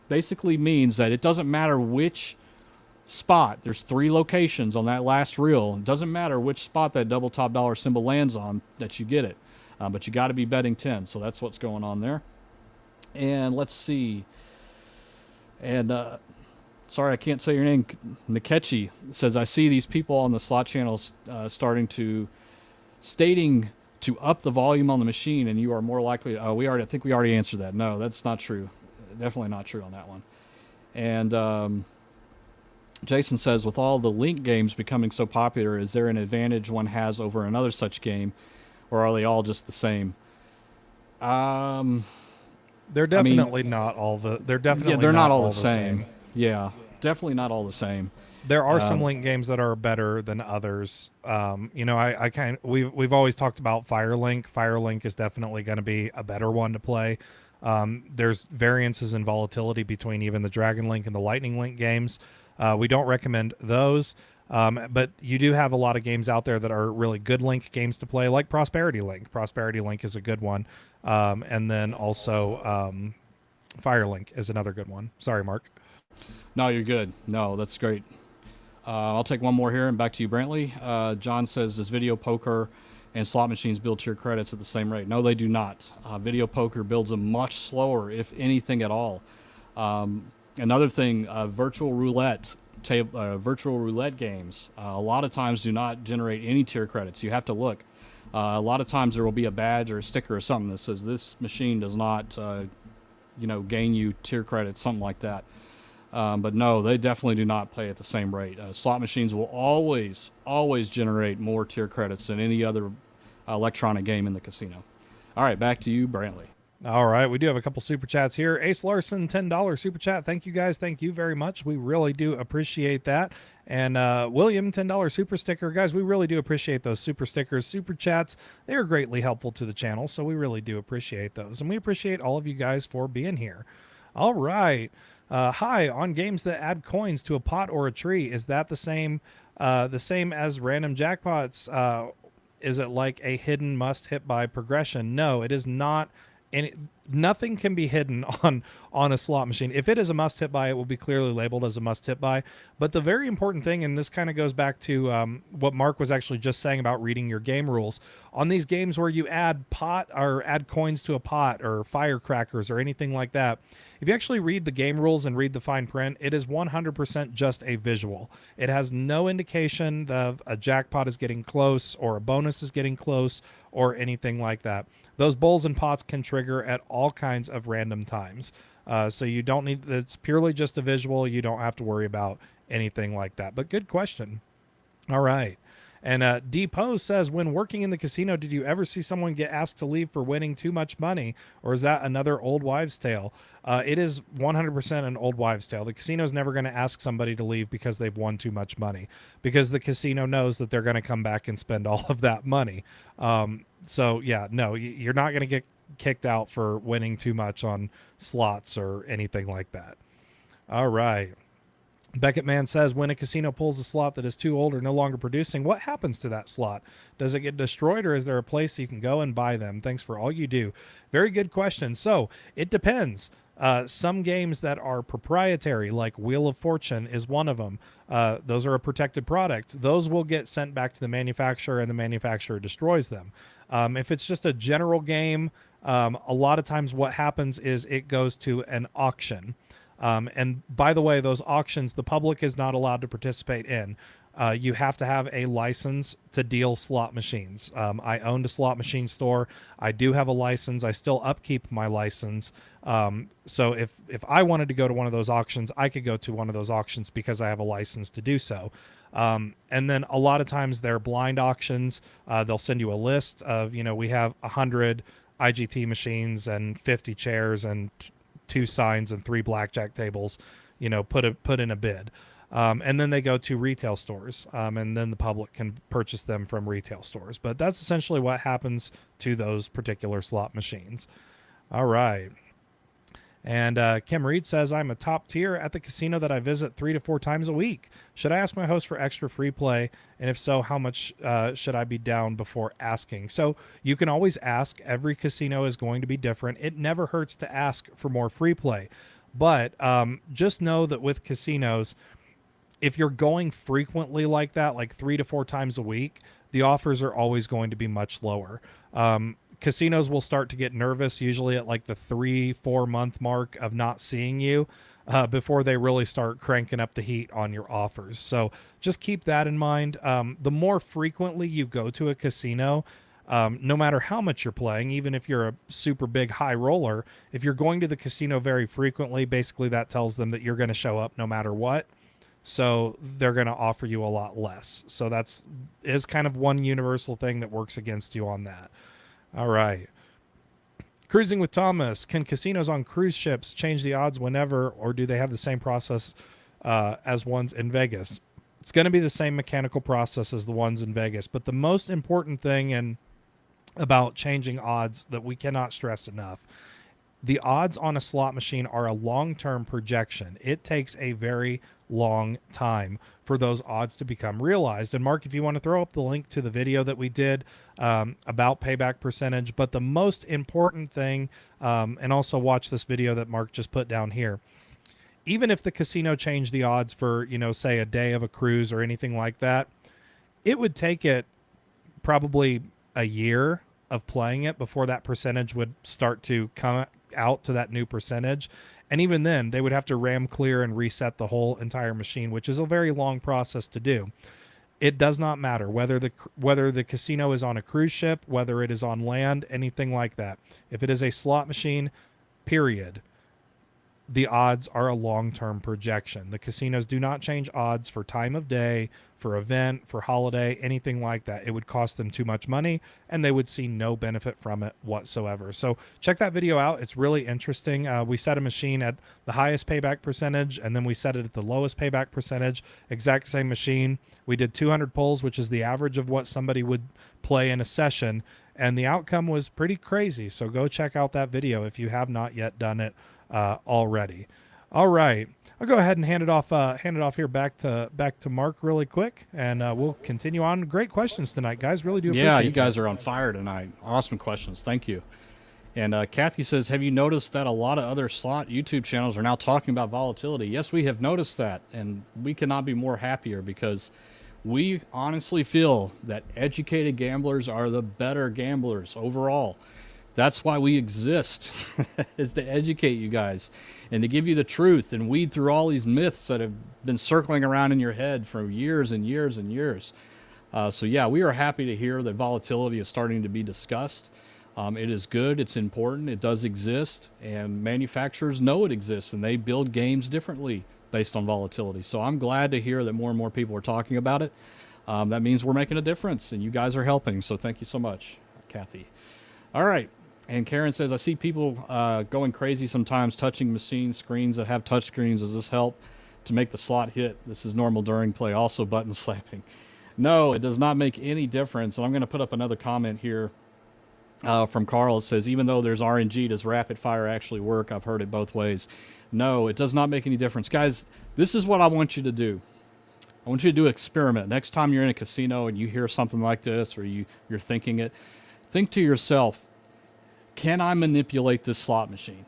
basically means that it doesn't matter which spot. There's 3 locations on that last reel. It doesn't matter which spot that double top dollar symbol lands on that you get it. But you got to be betting 10. So that's what's going on there. And let's see. And sorry, I can't say your name. Nikechi says, I see these people on the slot channels stating to up the volume on the machine, and you are more likely. I think we already answered that. No, that's not true. Definitely not true on that one. And Jason says, with all the link games becoming so popular, is there an advantage one has over another such game, or are they all just the same? they're definitely not all the. They're definitely they're not all the same. same. Yeah, definitely not all the same. There are some link games that are better than others. We've always talked about Firelink. Firelink is definitely going to be a better one to play. There's variances in volatility between even the Dragon Link and the Lightning Link games. We don't recommend those, but you do have a lot of games out there that are really good Link games to play, like Prosperity Link. Prosperity Link is a good one, and then also Firelink is another good one. Sorry, Mark. No, you're good. No, that's great. I'll take one more here and back to you, Brantley. John says, does video poker and slot machines build tier credits at the same rate? No, they do not. Video poker builds them much slower, if anything at all. Another thing, virtual roulette games, a lot of times do not generate any tier credits. You have to look. A lot of times there will be a badge or a sticker or something that says this machine does not, gain you tier credits, something like that. But no, they definitely do not play at the same rate. Slot machines will always generate more tier credits than any other electronic game in the casino. All right, back to you, Brantley. All right, we do have a couple super chats here. Ace Larson, $10 super chat. Thank you guys. Thank you very much. We really do appreciate that. And William, $10 super sticker. Guys, we really do appreciate those super stickers, super chats. They are greatly helpful to the channel, so we really do appreciate those. And we appreciate all of you guys for being here. All right. Hi, on games that add coins to a pot or a tree, is that the same as random jackpots? Is it like a hidden must hit by progression? No, it is not. Nothing can be hidden on a slot machine. If it is a must hit by, it will be clearly labeled as a must hit by. But the very important thing, and this kind of goes back to what Mark was actually just saying about reading your game rules, on these games where you add pot or add coins to a pot or firecrackers or anything like that, if you actually read the game rules and read the fine print, it is 100% just a visual. It has no indication that a jackpot is getting close or a bonus is getting close or anything like that. Those bowls and pots can trigger at all kinds of random times. So you don't need, it's purely just a visual. You don't have to worry about anything like that. But good question. All right. And Depot says, when working in the casino, did you ever see someone get asked to leave for winning too much money? Or is that another old wives' tale? It is 100% an old wives' tale. The casino is never going to ask somebody to leave because they've won too much money, because the casino knows that they're going to come back and spend all of that money. So yeah, no, you're not going to get kicked out for winning too much on slots or anything like that. All right. Beckett Man says, when a casino pulls a slot that is too old or no longer producing, what happens to that slot? Does it get destroyed, or is there a place you can go and buy them? Thanks for all you do. Very good question. So it depends. Some games that are proprietary, like Wheel of Fortune, is one of them. Those are a protected product. Those will get sent back to the manufacturer, and the manufacturer destroys them. If it's just a general game, a lot of times what happens is it goes to an auction. And by the way, those auctions, the public is not allowed to participate in. You have to have a license to deal slot machines. I owned a slot machine store. I do have a license. I still upkeep my license. So if I wanted to go to one of those auctions, I could go to one of those auctions because I have a license to do so. And then a lot of times they're blind auctions. They'll send you a list of, we have 100 IGT machines and 50 chairs and 2 signs and 3 blackjack tables, put in a bid. And then they go to retail stores, and then the public can purchase them from retail stores. But that's essentially what happens to those particular slot machines. All right. And Kim Reed says, I'm a top tier at the casino that I visit 3 to 4 times a week. Should I ask my host for extra free play? And if so, how much should I be down before asking? So you can always ask. Every casino is going to be different. It never hurts to ask for more free play. But just know that with casinos, if you're going frequently like that, like 3 to 4 times a week, the offers are always going to be much lower. Casinos will start to get nervous usually at like the 3-4 month mark of not seeing you before they really start cranking up the heat on your offers. So just keep that in mind. The more frequently you go to a casino, no matter how much you're playing, even if you're a super big high roller, if you're going to the casino very frequently, basically that tells them that you're going to show up no matter what. So they're going to offer you a lot less. So is kind of one universal thing that works against you on that. All right. Cruising with Thomas. Can casinos on cruise ships change the odds whenever, or do they have the same process as ones in Vegas? It's going to be the same mechanical process as the ones in Vegas. But the most important thing about changing odds that we cannot stress enough, the odds on a slot machine are a long-term projection. It takes a very long time for those odds to become realized. And Mark, if you want to throw up the link to the video that we did about payback percentage, but the most important thing, and also watch this video that Mark just put down here, even if the casino changed the odds for, say a day of a cruise or anything like that, it would take it probably a year of playing it before that percentage would start to come out to that new percentage. And even then, they would have to ram clear and reset the whole entire machine, which is a very long process to do. It does not matter whether the casino is on a cruise ship, whether it is on land, anything like that. If it is a slot machine, period, the odds are a long-term projection. The casinos do not change odds for time of day, for event, for holiday, anything like that. It would cost them too much money, and they would see no benefit from it whatsoever. So check that video out. It's really interesting. We set a machine at the highest payback percentage, and then we set it at the lowest payback percentage. Exact same machine. We did 200 pulls, which is the average of what somebody would play in a session, and the outcome was pretty crazy. So go check out that video if you have not yet done it already. All right, I'll go ahead and hand it off here back to Mark really quick, and we'll continue on. Great questions tonight, guys. Really do appreciate it. Yeah, you guys are on fire tonight. Awesome questions. Thank you. And Kathy says, have you noticed that a lot of other slot YouTube channels are now talking about volatility? Yes, we have noticed that, and we cannot be more happier because we honestly feel that educated gamblers are the better gamblers overall. That's why we exist, is to educate you guys and to give you the truth and weed through all these myths that have been circling around in your head for years and years and years. So yeah, we are happy to hear that volatility is starting to be discussed. It is good, it's important, it does exist, and manufacturers know it exists, and they build games differently based on volatility. So I'm glad to hear that more and more people are talking about it. That means we're making a difference, and you guys are helping. So thank you so much, Kathy. All right. And Karen says, I see people going crazy sometimes, touching machine screens that have touch screens. Does this help to make the slot hit? This is normal during play. Also button slapping. No, it does not make any difference. And I'm going to put up another comment here From Carl, it says, even though there's RNG, does rapid fire actually work? I've heard it both ways. No, it does not make any difference. Guys, this is what I want you to do. I want you to do an experiment. Next time you're in a casino and you hear something like this, or you're thinking it, think to yourself, can I manipulate this slot machine?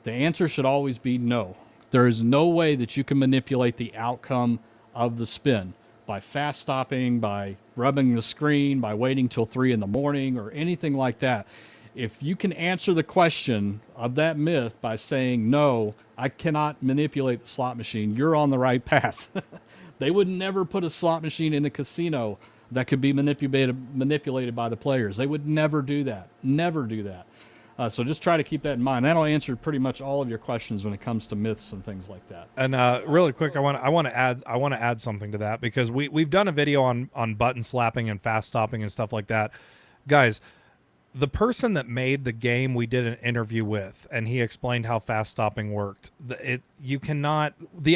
The answer should always be no. There is no way that you can manipulate the outcome of the spin by fast stopping, by rubbing the screen, by waiting till 3 in the morning, or anything like that. If you can answer the question of that myth by saying, no, I cannot manipulate the slot machine, you're on the right path. They would never put a slot machine in a casino that could be manipulated by the players. They would never do that. Never do that. So just try to keep that in mind. That'll answer pretty much all of your questions when it comes to myths and things like that. And really quick, I want to add something to that, because we've done a video on button slapping and fast stopping and stuff like that. Guys, the person that made the game, we did an interview with, and he explained how fast stopping worked. The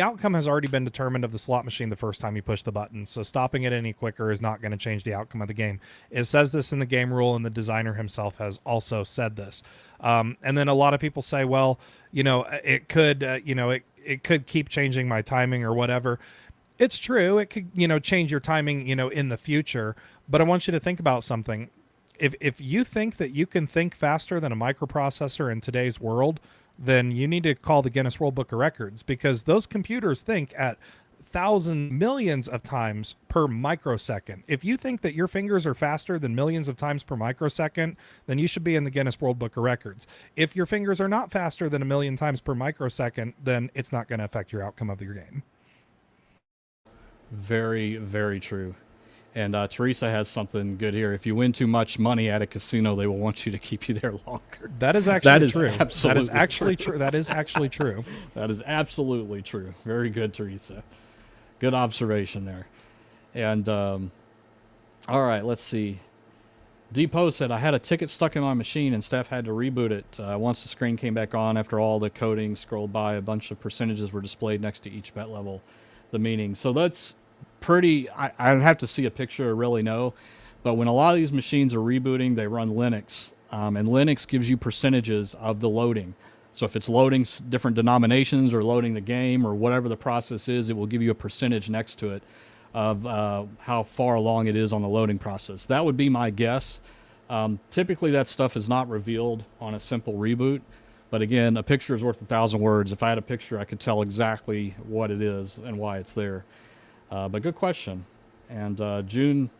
outcome has already been determined of the slot machine the first time you push the button. So stopping it any quicker is not going to change the outcome of the game. It says this in the game rule, and the designer himself has also said this. And then a lot of people say, well, it could, it could keep changing my timing or whatever. It's true. It could, change your timing, in the future. But I want you to think about something. If you think that you can think faster than a microprocessor in today's world, then you need to call the Guinness World Book of Records, because those computers think at millions of times per microsecond. If you think that your fingers are faster than millions of times per microsecond, then you should be in the Guinness World Book of Records. If your fingers are not faster than 1,000,000 times per microsecond, then it's not going to affect your outcome of your game. Very, very true. And Teresa has something good here. If you win too much money at a casino, they will want you to keep you there longer. That is actually true. Absolutely that is actually true. That is actually true. That is absolutely true. Very good, Teresa. Good observation there. And all right, let's see. Depot said, I had a ticket stuck in my machine and staff had to reboot it. Once the screen came back on, after all the coding scrolled by, a bunch of percentages were displayed next to each bet level, the meaning. So that's pretty, I'd have to see a picture to really know, but when a lot of these machines are rebooting, they run Linux, and Linux gives you percentages of the loading. So if it's loading different denominations or loading the game or whatever the process is, it will give you a percentage next to it of how far along it is on the loading process. That would be my guess. Typically that stuff is not revealed on a simple reboot, but again, a picture is worth 1,000 words. If I had a picture, I could tell exactly what it is and why it's there. But good question. And June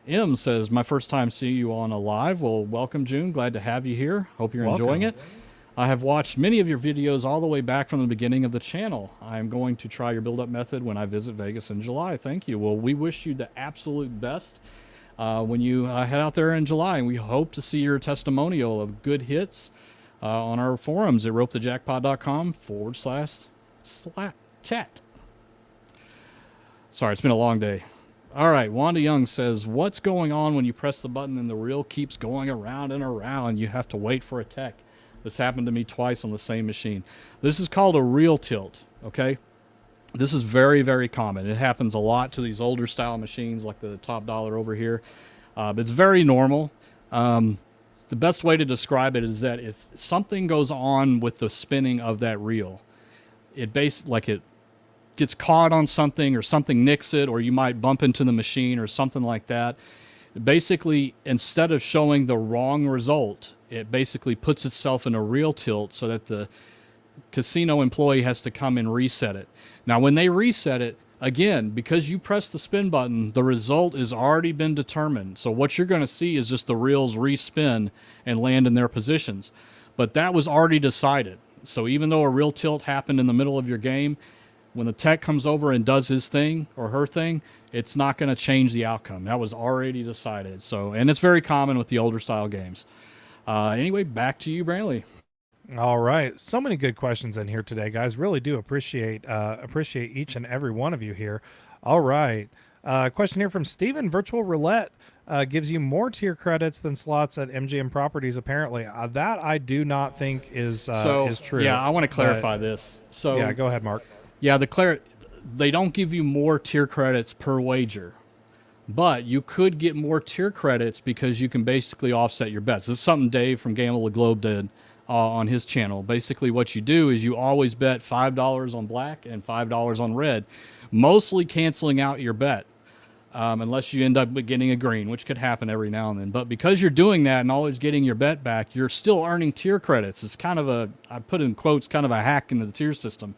M says, my first time seeing you on a live. Well, welcome, June. Glad to have you here. Hope you're enjoying it. I have watched many of your videos all the way back from the beginning of the channel. I am going to try your build-up method when I visit Vegas in July. Thank you. Well, we wish you the absolute best when you head out there in July, and we hope to see your testimonial of good hits on our forums at ropethejackpot.com/chat. Sorry, it's been a long day. All right, Wanda Young says, what's going on when you press the button and the reel keeps going around and around? You have to wait for a tech. This happened to me twice on the same machine. This is called a reel tilt, okay? This is very, very common. It happens a lot to these older style machines like the Top Dollar over here. It's very normal. The best way to describe it is that if something goes on with the spinning of that reel, it gets caught on something or something nicks it, or you might bump into the machine or something like that. Basically, instead of showing the wrong result, it basically puts itself in a reel tilt so that the casino employee has to come and reset it. Now, when they reset it, again, because you press the spin button, the result has already been determined. So what you're going to see is just the reels respin and land in their positions. But that was already decided. So even though a reel tilt happened in the middle of your game, when the tech comes over and does his thing or her thing, it's not going to change the outcome. That was already decided. So, and it's very common with the older style games. Anyway, back to you, Brantley. All right. So many good questions in here today, guys. Really do appreciate each and every one of you here. All right. Question here from Steven. Virtual roulette gives you more tier credits than slots at MGM properties, apparently. That I do not think is true. Yeah, I want to clarify this. So yeah, go ahead, Mark. Yeah, they don't give you more tier credits per wager. but you could get more tier credits because you can basically offset your bets. This is something Dave from Gamble the Globe did on his channel. Basically, what you do is you always bet $5 on black and $5 on red, mostly canceling out your bet. Unless you end up getting a green, which could happen every now and then. But because you're doing that and always getting your bet back, you're still earning tier credits. It's kind of a, I put in quotes, kind of a hack into the tier system.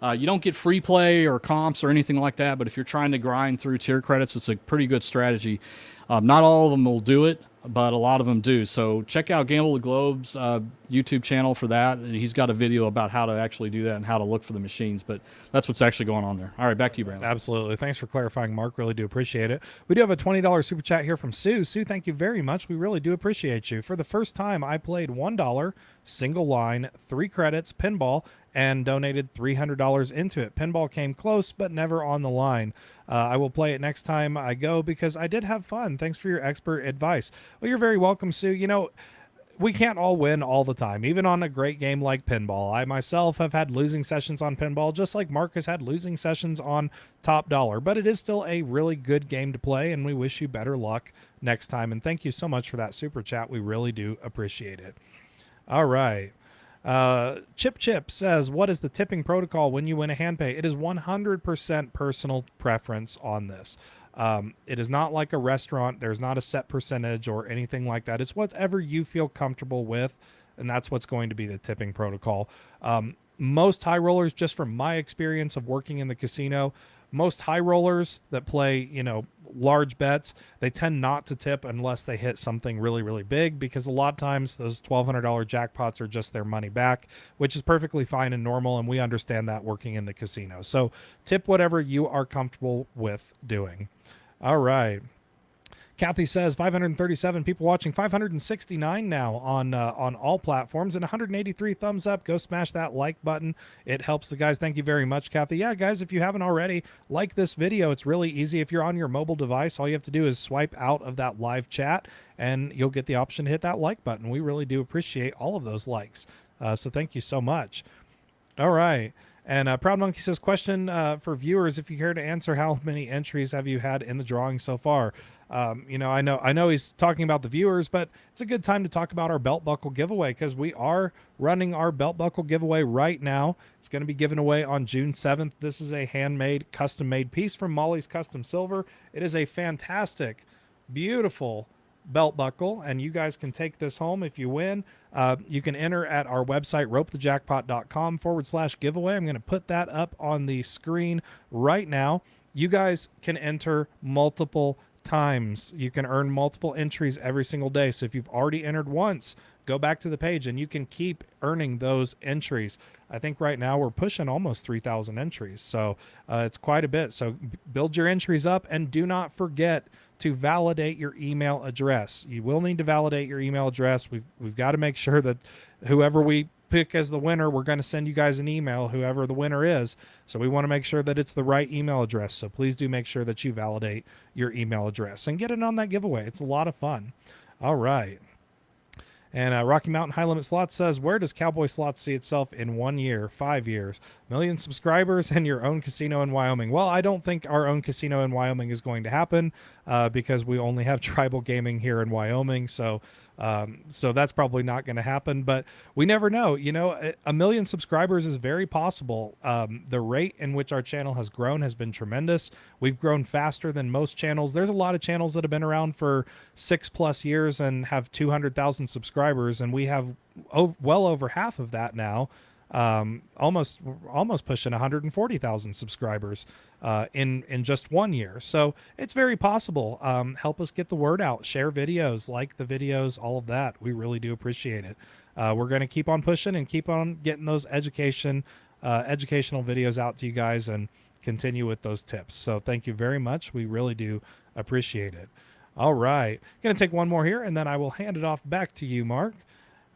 You don't get free play or comps or anything like that, but if you're trying to grind through tier credits, it's a pretty good strategy. Not all of them will do it, but a lot of them do. So check out Gamble the Globe's YouTube channel for that. He's got a video about how to actually do that and how to look for the machines, but that's what's actually going on there. All right, back to you, Brandon. Absolutely. Thanks for clarifying, Mark. Really do appreciate it. We do have a $20 super chat here from Sue. Sue, thank you very much. We really do appreciate you. For the first time, I played $1 single line, 3 credits, pinball, and donated $300 into it. Pinball came close, but never on the line. I will play it next time I go because I did have fun. Thanks for your expert advice. Well, you're very welcome, Sue. You know, we can't all win all the time, even on a great game like pinball. I myself have had losing sessions on pinball, just like Mark has had losing sessions on Top Dollar, but it is still a really good game to play, and we wish you better luck next time. And thank you so much for that super chat. We really do appreciate it. All right. Chip says, what is the tipping protocol when you win a hand pay? It is 100% personal preference on this. It is not like a restaurant. There's not a set percentage or anything like that. It's whatever you feel comfortable with, and that's what's going to be the tipping protocol. Most high rollers, just from my experience of working in the casino, most high rollers that play, you know, large bets, they tend not to tip unless they hit something really, really big, because a lot of times those $1,200 jackpots are just their money back, which is perfectly fine and normal, and we understand that working in the casino. So tip whatever you are comfortable with doing. All right. Kathy says 537 people watching, 569 now on all platforms, and 183 thumbs up. Go smash that like button. It helps the guys. Thank you very much, Kathy. Yeah, guys, if you haven't already, like this video. It's really easy. If you're on your mobile device, all you have to do is swipe out of that live chat, and you'll get the option to hit that like button. We really do appreciate all of those likes. So thank you so much. All right. And Proud Monkey says, question for viewers, if you care to answer, how many entries have you had in the drawing so far? You know, I know he's talking about the viewers, but it's a good time to talk about our belt buckle giveaway, because we are running our belt buckle giveaway right now. It's going to be given away on June 7th. This is a handmade, custom-made piece from Molly's Custom Silver. It is a fantastic, beautiful belt buckle, and you guys can take this home if you win. You can enter at our website, ropethejackpot.com/giveaway. I'm going to put that up on the screen right now. You guys can enter multiple times. You can earn multiple entries every single day. So if you've already entered once, go back to the page and you can keep earning those entries. I think right now we're pushing almost 3,000 entries. So it's quite a bit. So build your entries up, and do not forget to validate your email address. You will need to validate your email address. We've got to make sure that whoever we pick as the winner, we're going to send you guys an email, whoever the winner is. So we want to make sure that it's the right email address. So please do make sure that you validate your email address and get it on that giveaway. It's a lot of fun. All right. And Rocky Mountain High Limit Slots says, where does Cowboy Slots see itself in 1 year, 5 years, million subscribers, and your own casino in Wyoming? Well, I don't think our own casino in Wyoming is going to happen because we only have tribal gaming here in Wyoming. So that's probably not going to happen, but we never know. You know, a million subscribers is very possible. The rate in which our channel has grown has been tremendous. We've grown faster than most channels. There's a lot of channels that have been around for 6+ years and have 200,000 subscribers, and we have well over half of that now. Almost pushing 140,000 subscribers in just 1 year. So it's very possible. Help us get the word out, share videos, like the videos, all of that. We really do appreciate it. We're going to keep on pushing and keep on getting those educational videos out to you guys, and continue with those tips. So thank you very much. We really do appreciate it. All right. Going to take one more here, and then I will hand it off back to you, Mark.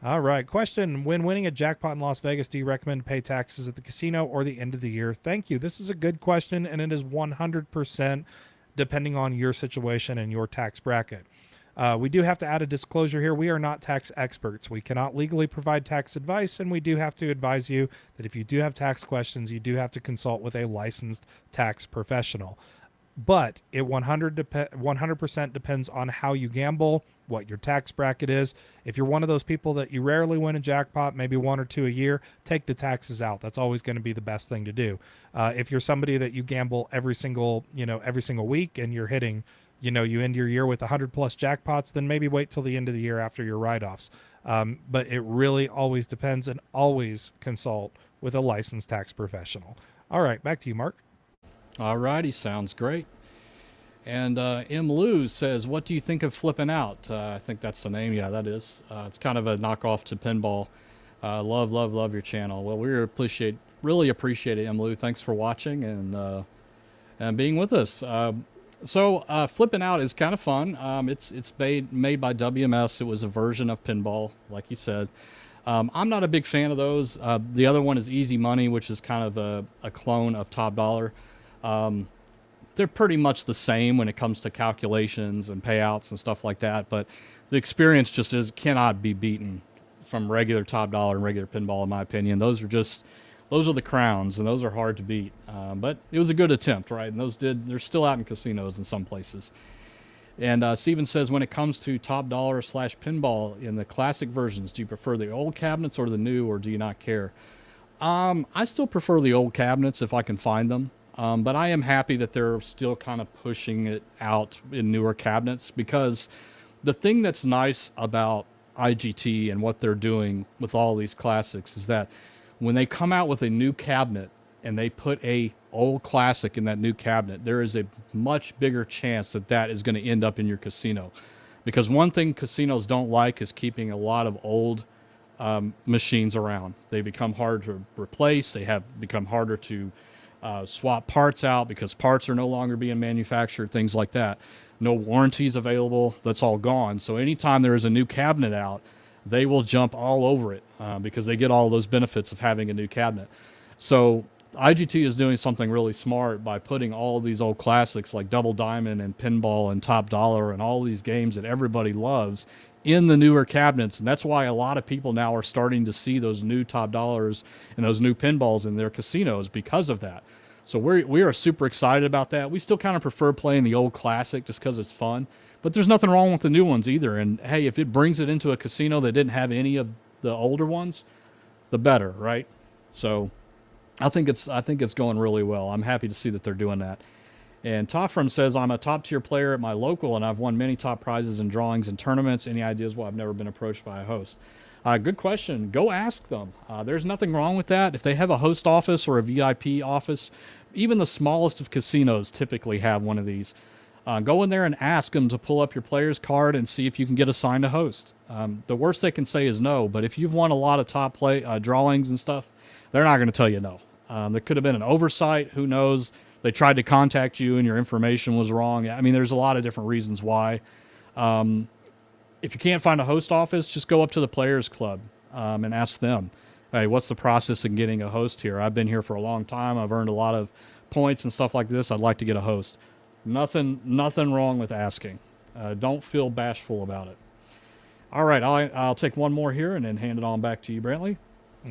All right. Question. When winning a jackpot in Las Vegas, do you recommend to pay taxes at the casino or the end of the year? Thank you. This is a good question, and it is 100% depending on your situation and your tax bracket. We do have to add a disclosure here. We are not tax experts. We cannot legally provide tax advice, and we do have to advise you that if you do have tax questions, you do have to consult with a licensed tax professional. but it 100% depends on how you gamble, what your tax bracket is. If you're one of those people that you rarely win a jackpot, maybe one or two a year, take the taxes out. That's always going to be the best thing to do. If you're somebody that you gamble every single week, and you're hitting, you end your year with 100 plus jackpots, then maybe wait till the end of the year after your write-offs. But it really always depends, and always consult with a licensed tax professional. All right, back to you, Mark. All righty, sounds great. And M. Lou says, what do you think of Flipping Out? I think that's the name. Yeah, that is. It's kind of a knockoff to Pinball. Love your channel. Well, we really appreciate it, M. Lou. Thanks for watching and being with us. So Flipping Out is kind of fun. It's made by WMS. It was a version of Pinball, like you said. I'm not a big fan of those. The other one is Easy Money, which is kind of a clone of Top Dollar. They're pretty much the same when it comes to calculations and payouts and stuff like that, but the experience just cannot be beaten from regular Top Dollar and regular Pinball, in my opinion. Those are the crowns, and those are hard to beat. But it was a good attempt, right? And they're still out in casinos in some places. And Steven says, when it comes to Top Dollar / Pinball in the classic versions, do you prefer the old cabinets or the new, or do you not care? I still prefer the old cabinets if I can find them. But I am happy that they're still kind of pushing it out in newer cabinets, because the thing that's nice about IGT and what they're doing with all these classics is that when they come out with a new cabinet and they put a old classic in that new cabinet, there is a much bigger chance that that is going to end up in your casino. Because one thing casinos don't like is keeping a lot of old machines around. They become hard to replace. They have become harder to swap parts out because parts are no longer being manufactured, things like that. No warranties available. That's all gone. So anytime there is a new cabinet out, they will jump all over it because they get all those benefits of having a new cabinet. So IGT is doing something really smart by putting all these old classics like Double Diamond and Pinball and Top Dollar and all these games that everybody loves in the newer cabinets. And that's why a lot of people now are starting to see those new Top Dollars and those new Pinballs in their casinos because of that. So we are super excited about that. We still kind of prefer playing the old classic just because it's fun, but there's nothing wrong with the new ones either. And hey, if it brings it into a casino that didn't have any of the older ones, the better, right? So I think it's going really well. I'm happy to see that they're doing that. And Toffram says, I'm a top tier player at my local, and I've won many top prizes in drawings and tournaments. Any ideas? Well, I've never been approached by a host. Good question. Go ask them. There's nothing wrong with that. If they have a host office or a VIP office, even the smallest of casinos typically have one of these. Go in there and ask them to pull up your player's card and see if you can get assigned a host. The worst they can say is no, but if you've won a lot of top drawings and stuff, they're not going to tell you no. There could have been an oversight. Who knows? They tried to contact you and your information was wrong. I mean, there's a lot of different reasons why. If you can't find a host office, just go up to the Players Club and ask them, hey, what's the process in getting a host here? I've been here for a long time. I've earned a lot of points and stuff like this. I'd like to get a host. Nothing wrong with asking. Don't feel bashful about it. All right, I'll take one more here and then hand it on back to you, Brantley.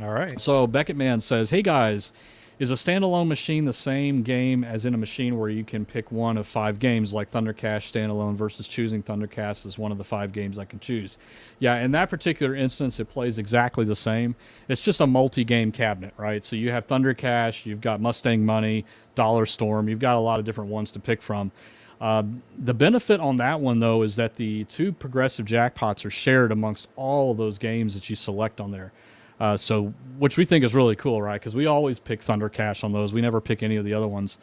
All right. So Beckett Man says, hey guys, is a standalone machine the same game as in a machine where you can pick one of 5 games like Thundercash standalone versus choosing Thundercast as one of the 5 games I can choose? Yeah, in that particular instance, it plays exactly the same. It's just a multi-game cabinet, right? So you have Thundercash, you've got Mustang Money, Dollar Storm, you've got a lot of different ones to pick from. The benefit on that one, though, is that the 2 progressive jackpots are shared amongst all of those games that you select on there. So, which we think is really cool, right? Because we always pick Thunder Cash on those. We never pick any of the other ones.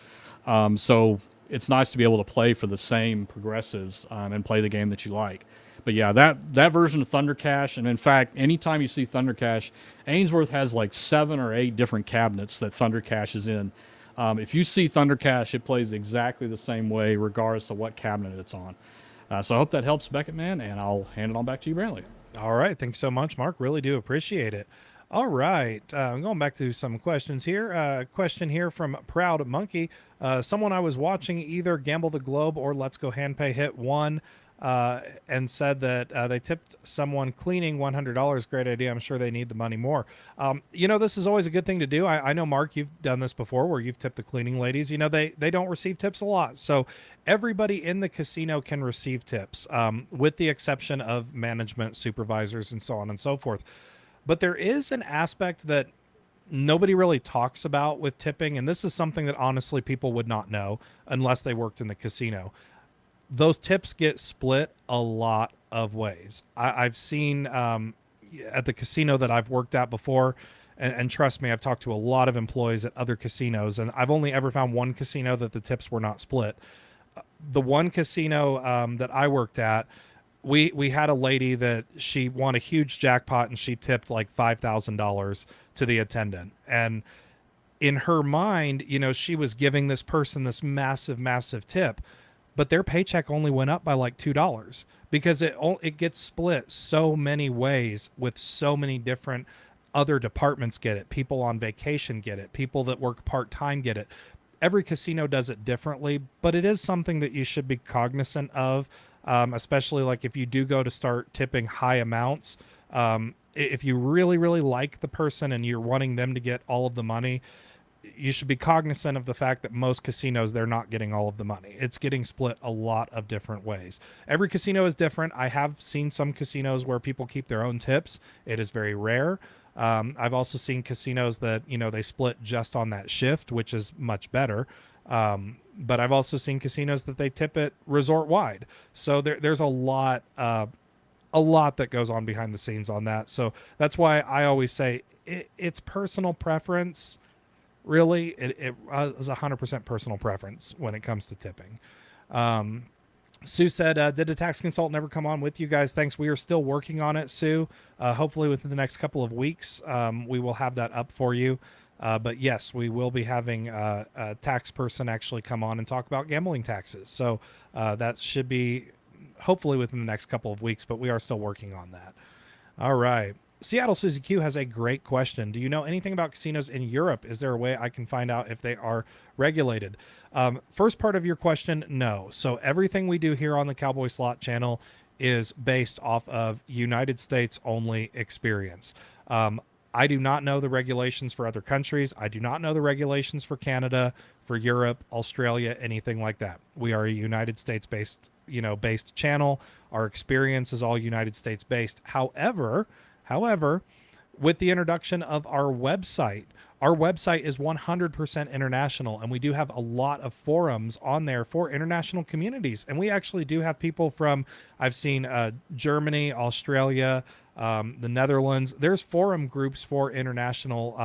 So it's nice to be able to play for the same progressives and play the game that you like. But yeah, that version of Thunder Cash, and in fact, anytime you see Thunder Cash, Ainsworth has like 7 or 8 different cabinets that Thunder Cash is in. If you see Thunder Cash, it plays exactly the same way, regardless of what cabinet it's on. So I hope that helps, Beckett Man, and I'll hand it on back to you, Brantley. All right. Thanks so much, Mark. Really do appreciate it. All right. I'm going back to some questions here. Question here from Proud Monkey. Someone I was watching either Gamble the Globe or Let's Go Handpay hit one and said that they tipped someone cleaning $100. Great idea. I'm sure they need the money more. This is always a good thing to do. I know, Mark, you've done this before where you've tipped the cleaning ladies. They don't receive tips a lot. So everybody in the casino can receive tips, with the exception of management, supervisors, and so on and so forth. But there is an aspect that nobody really talks about with tipping, and this is something that honestly people would not know unless they worked in the casino. Those tips get split a lot of ways. I've seen at the casino that I've worked at before, and trust me, I've talked to a lot of employees at other casinos, and I've only ever found one casino that the tips were not split. The one casino that I worked at, we had a lady that she won a huge jackpot, and she tipped like $5,000 to the attendant. And in her mind, she was giving this person this massive, massive tip, but their paycheck only went up by like $2 because it gets split so many ways with so many different other departments get it. People on vacation get it. People that work part-time get it. Every casino does it differently, but it is something that you should be cognizant of, especially like if you do go to start tipping high amounts. If you really, really like the person and you're wanting them to get all of the money, you should be cognizant of the fact that most casinos, they're not getting all of the money. It's getting split a lot of different ways. Every casino is different. I have seen some casinos where people keep their own tips. It is very rare. I've also seen casinos that, they split just on that shift, which is much better. But I've also seen casinos that they tip it resort wide. So there's a lot that goes on behind the scenes on that. So that's why I always say it's personal preference. Really, it is 100% personal preference when it comes to tipping. Sue said, did a tax consultant ever come on with you guys? Thanks. We are still working on it, Sue. Hopefully within the next couple of weeks, we will have that up for you. But yes, we will be having a tax person actually come on and talk about gambling taxes. So that should be hopefully within the next couple of weeks, but we are still working on that. All right. Seattle Susie Q has a great question. Do you know anything about casinos in Europe? Is there a way I can find out if they are regulated? First part of your question, no. So everything we do here on the Cowboy Slot channel is based off of United States only experience. I do not know the regulations for other countries. I do not know the regulations for Canada, for Europe, Australia, anything like that. We are a United States based channel. Our experience is all United States based. However, with the introduction of our website is 100% international, and we do have a lot of forums on there for international communities. And we actually do have people from, I've seen Germany, Australia, the Netherlands. There's forum groups for international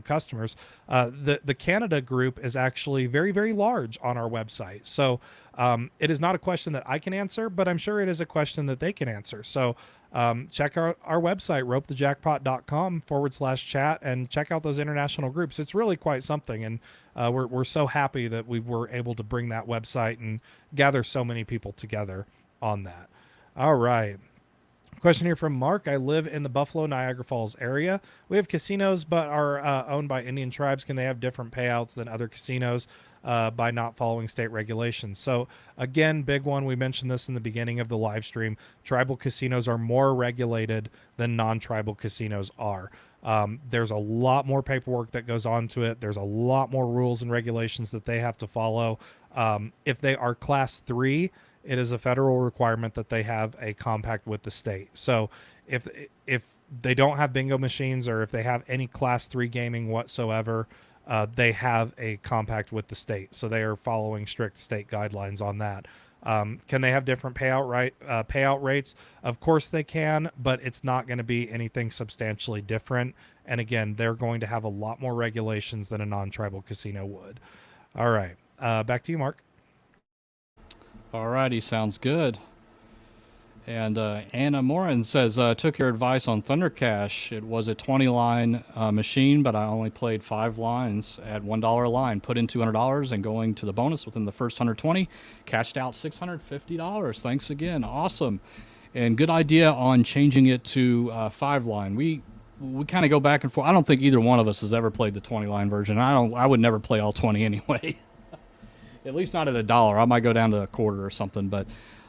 customers. The Canada group is actually very, very large on our website. So it is not a question that I can answer, but I'm sure it is a question that they can answer. So check our website, ropethejackpot.com/chat, and check out those international groups. It's really quite something. And we're so happy that we were able to bring that website and gather so many people together on that. All right. Question here from Mark. I live in the Buffalo, Niagara Falls area. We have casinos, but are owned by Indian tribes. Can they have different payouts than other casinos by not following state regulations? So again, big one. We mentioned this in the beginning of the live stream. Tribal casinos are more regulated than non-tribal casinos are. There's a lot more paperwork that goes on to it. There's a lot more rules and regulations that they have to follow. If they are class 3, it is a federal requirement that they have a compact with the state. So if they don't have bingo machines, or if they have any class 3 gaming whatsoever, they have a compact with the state. So they are following strict state guidelines on that. Can they have different payout rates? Of course they can, but it's not going to be anything substantially different. And again, they're going to have a lot more regulations than a non-tribal casino would. All right. Back to you, Mark. Alrighty, sounds good. And Anna Morin says, took your advice on Thunder Cash. It was a 20-line machine, but I only played 5 lines at $1 a line. Put in $200 and going to the bonus within the first 120. Cashed out $650. Thanks again. Awesome. And good idea on changing it to 5-line. We kind of go back and forth. I don't think either one of us has ever played the 20-line version. I would never play all 20 anyway. At least not at $1. I might go down to a quarter or something, but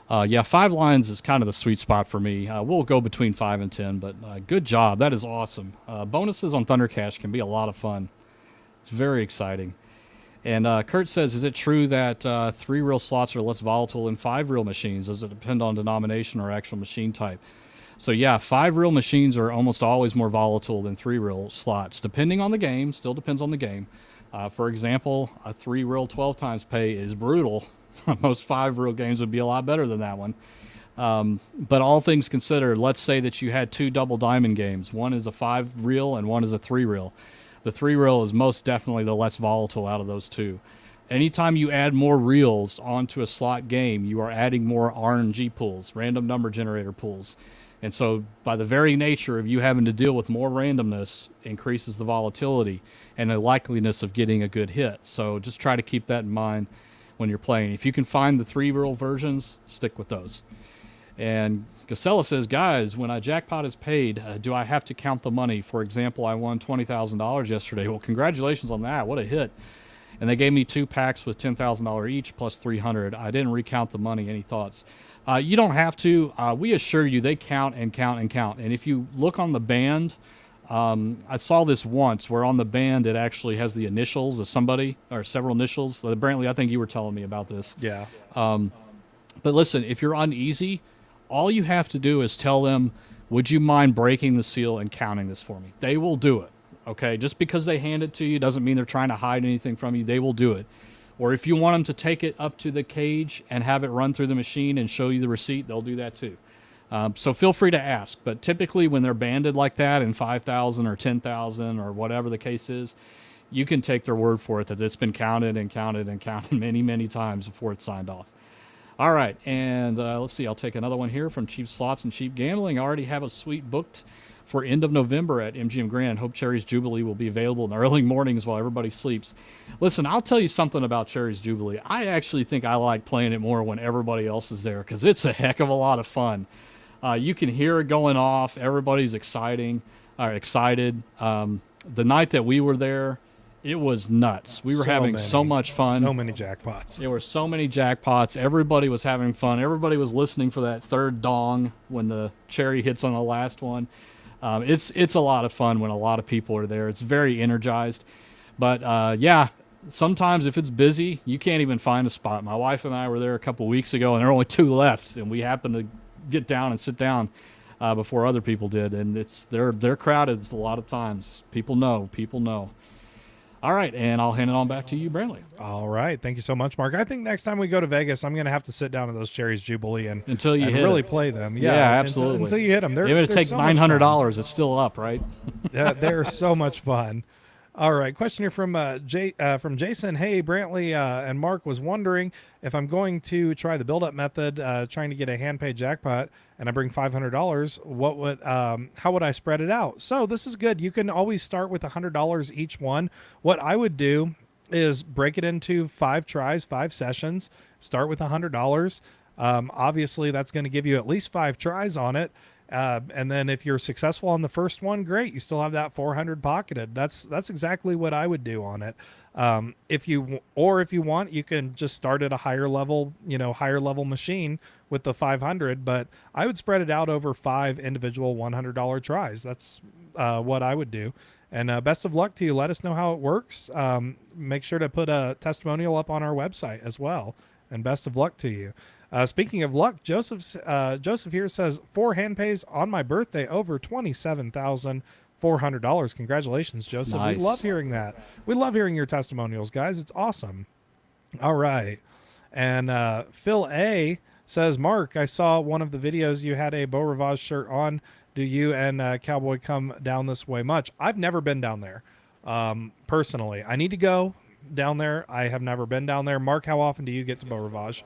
Yeah, 5 lines is kind of the sweet spot for me. We'll go between 5 and 10, but good job. That is awesome. Bonuses on Thunder Cash can be a lot of fun. It's very exciting. And Kurt says, is it true that 3-reel slots are less volatile than 5-reel machines? Does it depend on denomination or actual machine type? So yeah, 5-reel machines are almost always more volatile than 3-reel slots, depending on the game. Still depends on the game. For example, a 3-reel 12 times pay is brutal. Most 5-reel games would be a lot better than that one. But all things considered, let's say that you had 2 double diamond games. One is a 5-reel and one is a 3-reel. The 3-reel is most definitely the less volatile out of those two. Anytime you add more reels onto a slot game, you are adding more RNG pools, random number generator pools. And so by the very nature of you having to deal with more randomness increases the volatility and the likeliness of getting a good hit. So just try to keep that in mind when you're playing. If you can find the 3-reel versions, stick with those. And Casella says, guys, when a jackpot is paid, do I have to count the money? For example, I won $20,000 yesterday. Well, congratulations on that. What a hit. And they gave me 2 packs with $10,000 each plus $300. I didn't recount the money. Any thoughts? You don't have to. We assure you they count and count and count. And if you look on the band, I saw this once where on the band it actually has the initials of somebody or several initials. Brantley, I think you were telling me about this. Yeah. But listen, if you're uneasy, all you have to do is tell them, would you mind breaking the seal and counting this for me? They will do it. Okay, just because they hand it to you doesn't mean they're trying to hide anything from you. They will do it. Or if you want them to take it up to the cage and have it run through the machine and show you the receipt, they'll do that too. So feel free to ask. But typically when they're banded like that in 5,000 or 10,000 or whatever the case is, you can take their word for it that it's been counted and counted and counted many, many times before it's signed off. All right, and let's see. I'll take another one here from Cheap Slots and Cheap Gambling. I already have a suite booked for end of November at MGM Grand. Hope Cherry's Jubilee will be available in the early mornings while everybody sleeps. Listen, I'll tell you something about Cherry's Jubilee. I actually think I like playing it more when everybody else is there because it's a heck of a lot of fun. You can hear it going off. Everybody's excited. The night that we were there, it was nuts. We were having so much fun. So many jackpots. There were so many jackpots. Everybody was having fun. Everybody was listening for that third dong when the cherry hits on the last one. It's a lot of fun when a lot of people are there. It's very energized. But, yeah, sometimes if it's busy, you can't even find a spot. My wife and I were there a couple weeks ago, and there were only 2 left, and we happened to get down and sit down before other people did. And they're crowded a lot of times. People know. All right, and I'll hand it on back to you, Brantley. All right, thank you so much, Mark. I think next time we go to Vegas, I'm going to have to sit down to those Cherries Jubilee and really play them. Yeah, absolutely. Until you hit them. Even if it takes $900, it's still up, right? Yeah, they're so much fun. All right, question here from Jason. Hey, Brantley and Mark, was wondering if I'm going to try the build-up method, trying to get a hand-paid jackpot, and I bring $500. How would I spread it out? So this is good. You can always start with $100 each one. What I would do is break it into 5 tries, 5 sessions. Start with $100. Obviously, that's going to give you at least 5 tries on it. And then if you're successful on the first one, great. You still have that 400 pocketed. That's exactly what I would do on it. If you want, you can just start at a higher level machine with the 500, but I would spread it out over 5 individual $100 tries. That's what I would do. And best of luck to you. Let us know how it works. Make sure to put a testimonial up on our website as well. And best of luck to you. Speaking of luck, Joseph here says 4 hand pays on my birthday over $27,400. Congratulations, Joseph. Nice. We love hearing that. We love hearing your testimonials, guys. It's awesome. All right. And Phil A says, Mark, I saw one of the videos you had a Beau Rivage shirt on. Do you and Cowboy come down this way much? I've never been down there personally. I need to go down there. I have never been down there. Mark, how often do you get to Beau Rivage?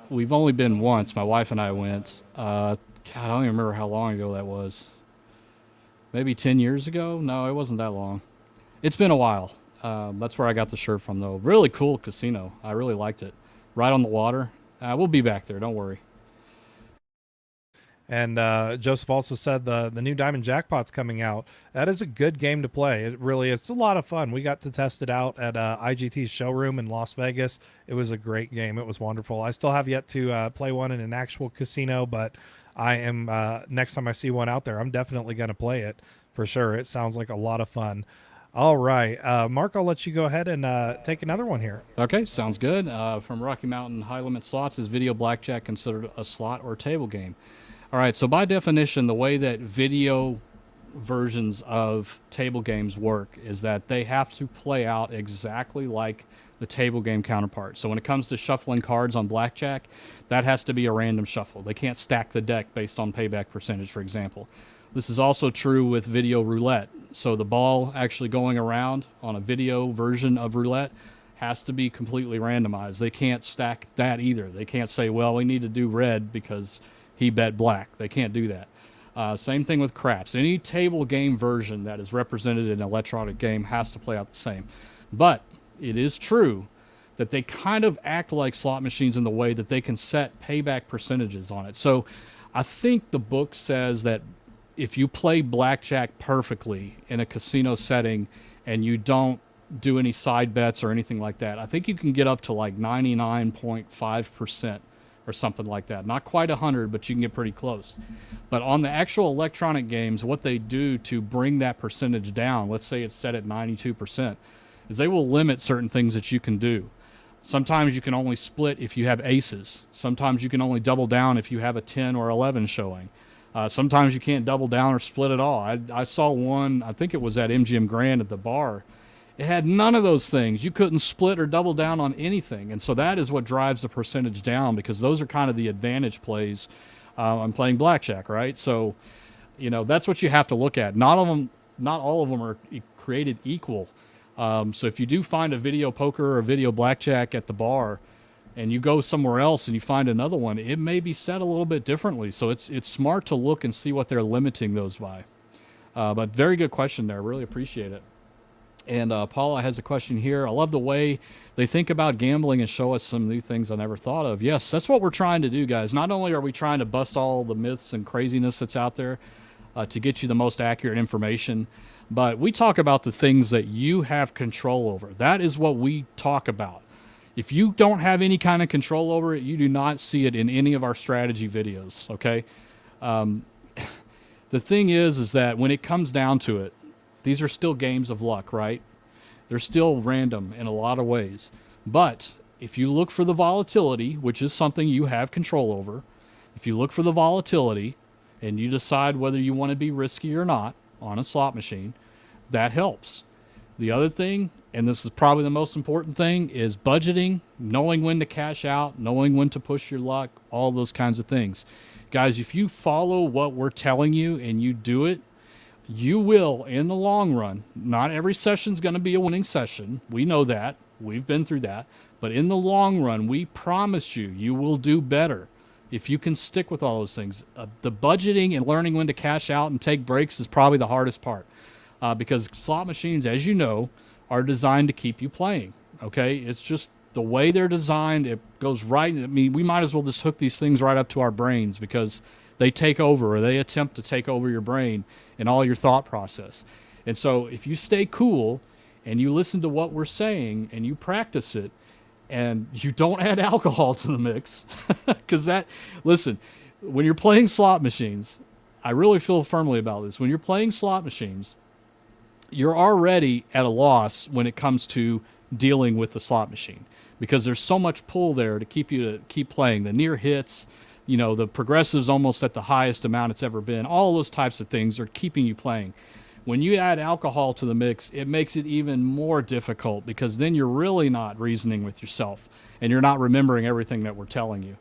We've only been once. My wife and I went. God, I don't even remember how long ago that was. Maybe 10 years ago? No, it wasn't that long. It's been a while. That's where I got the shirt from, though. Really cool casino. I really liked it. Right on the water. We'll be back there. Don't worry. And Joseph also said the new Diamond Jackpot's coming out. That is a good game to play. It really is. It's a lot of fun. We got to test it out at IGT's showroom in Las Vegas. It was a great game. It was wonderful. I still have yet to play one in an actual casino, but I am next time I see one out there, I'm definitely going to play it for sure. It sounds like a lot of fun. All right, Mark, I'll let you go ahead and take another one here. Okay, sounds good. From Rocky Mountain High Limit Slots, is video blackjack considered a slot or table game? All right, so by definition, the way that video versions of table games work is that they have to play out exactly like the table game counterpart. So when it comes to shuffling cards on blackjack, that has to be a random shuffle. They can't stack the deck based on payback percentage, for example. This is also true with video roulette. So the ball actually going around on a video version of roulette has to be completely randomized. They can't stack that either. They can't say, well, we need to do red because he bet black. They can't do that. Same thing with craps. Any table game version that is represented in an electronic game has to play out the same. But it is true that they kind of act like slot machines in the way that they can set payback percentages on it. So I think the book says that if you play blackjack perfectly in a casino setting and you don't do any side bets or anything like that, I think you can get up to like 99.5% or something like that. Not quite 100, but you can get pretty close. But on the actual electronic games, what they do to bring that percentage down, let's say it's set at 92%, is they will limit certain things that you can do. Sometimes you can only split if you have aces. Sometimes you can only double down if you have a 10 or 11 showing. Sometimes you can't double down or split at all. I saw one, I think it was at MGM Grand at the bar. It had none of those things. You couldn't split or double down on anything. And so that is what drives the percentage down, because those are kind of the advantage plays on playing blackjack, right? So, you know, that's what you have to look at. Not all of them are created equal. So if you do find a video poker or a video blackjack at the bar, and you go somewhere else and you find another one, it may be set a little bit differently. So it's smart to look and see what they're limiting those by. But very good question there. Really appreciate it. And Paula has a question here. I love the way they think about gambling and show us some new things I never thought of. Yes, that's what we're trying to do, guys. Not only are we trying to bust all the myths and craziness that's out there to get you the most accurate information, but we talk about the things that you have control over. That is what we talk about. If you don't have any kind of control over it, you do not see it in any of our strategy videos, okay? The thing is that when it comes down to it, these are still games of luck, right? They're still random in a lot of ways. But if you look for the volatility, which is something you have control over, if you look for the volatility and you decide whether you want to be risky or not on a slot machine, that helps. The other thing, and this is probably the most important thing, is budgeting, knowing when to cash out, knowing when to push your luck, all those kinds of things. Guys, if you follow what we're telling you and you do it, you will, in the long run, not every session is going to be a winning session. We know that. We've been through that. But in the long run, we promise you, you will do better if you can stick with all those things. The budgeting and learning when to cash out and take breaks is probably the hardest part. Because slot machines, as you know, are designed to keep you playing, okay? It's just the way they're designed. It goes right. I mean, we might as well just hook these things right up to our brains because they take over, or they attempt to take over your brain and all your thought process. And so if you stay cool and you listen to what we're saying and you practice it and you don't add alcohol to the mix, because listen, when you're playing slot machines, I really feel firmly about this. When you're playing slot machines, you're already at a loss when it comes to dealing with the slot machine, because there's so much pull there to keep playing. The near hits, you know, the progressives almost at the highest amount it's ever been. All those types of things are keeping you playing. When you add alcohol to the mix, it makes it even more difficult, because then you're really not reasoning with yourself and you're not remembering everything that we're telling you.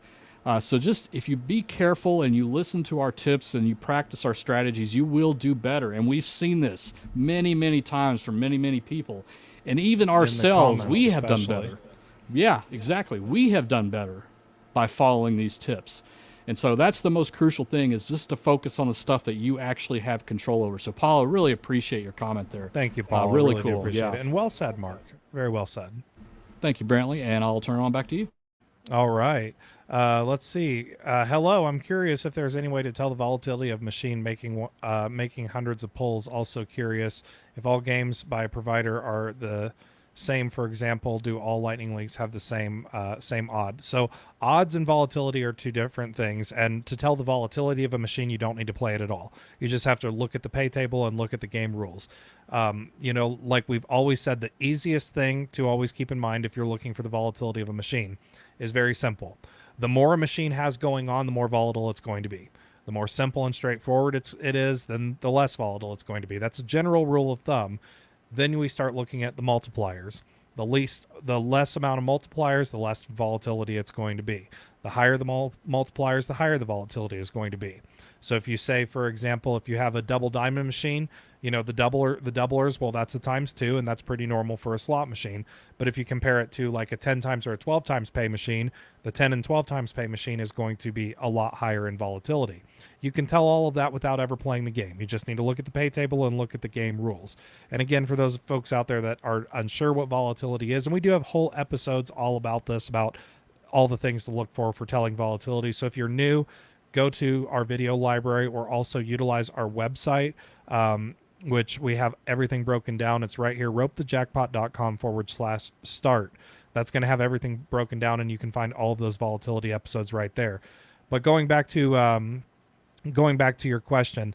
So just if you be careful and you listen to our tips and you practice our strategies, you will do better. And we've seen this many, many times from many, many people. And even ourselves, we have done better. Yeah, exactly. We have done better by following these tips. And so that's the most crucial thing, is just to focus on the stuff that you actually have control over. So, Paulo, really appreciate your comment there. Thank you, Paul. Really do cool. Appreciate Yeah. it. And well said, Mark. Very well said. Thank you, Brantley. And I'll turn it on back to you. All right. Let's see. Hello, I'm curious if there's any way to tell the volatility of machine making hundreds of pulls. Also curious if all games by a provider are the same. For example, do all Lightning Leagues have the same odd? So odds and volatility are two different things. And to tell the volatility of a machine, you don't need to play it at all. You just have to look at the pay table and look at the game rules. Like we've always said, the easiest thing to always keep in mind if you're looking for the volatility of a machine is very simple. The more a machine has going on, the more volatile it's going to be. The more simple and straightforward it is, then the less volatile it's going to be. That's a general rule of thumb. Then we start looking at the multipliers. The less amount of multipliers, the less volatility it's going to be. The higher the multipliers, the higher the volatility is going to be. So if you say, for example, if you have a double diamond machine, the doublers, well, that's a times 2, and that's pretty normal for a slot machine. But if you compare it to like a 10 times or a 12 times pay machine, the 10 and 12 times pay machine is going to be a lot higher in volatility. You can tell all of that without ever playing the game. You just need to look at the pay table and look at the game rules. And again, for those folks out there that are unsure what volatility is, and we do have whole episodes all about this, about all the things to look for telling volatility. So if you're new, go to our video library, or also utilize our website, which we have everything broken down. It's right here, ropethejackpot.com/start. That's going to have everything broken down, and you can find all of those volatility episodes right there. But going back to your question,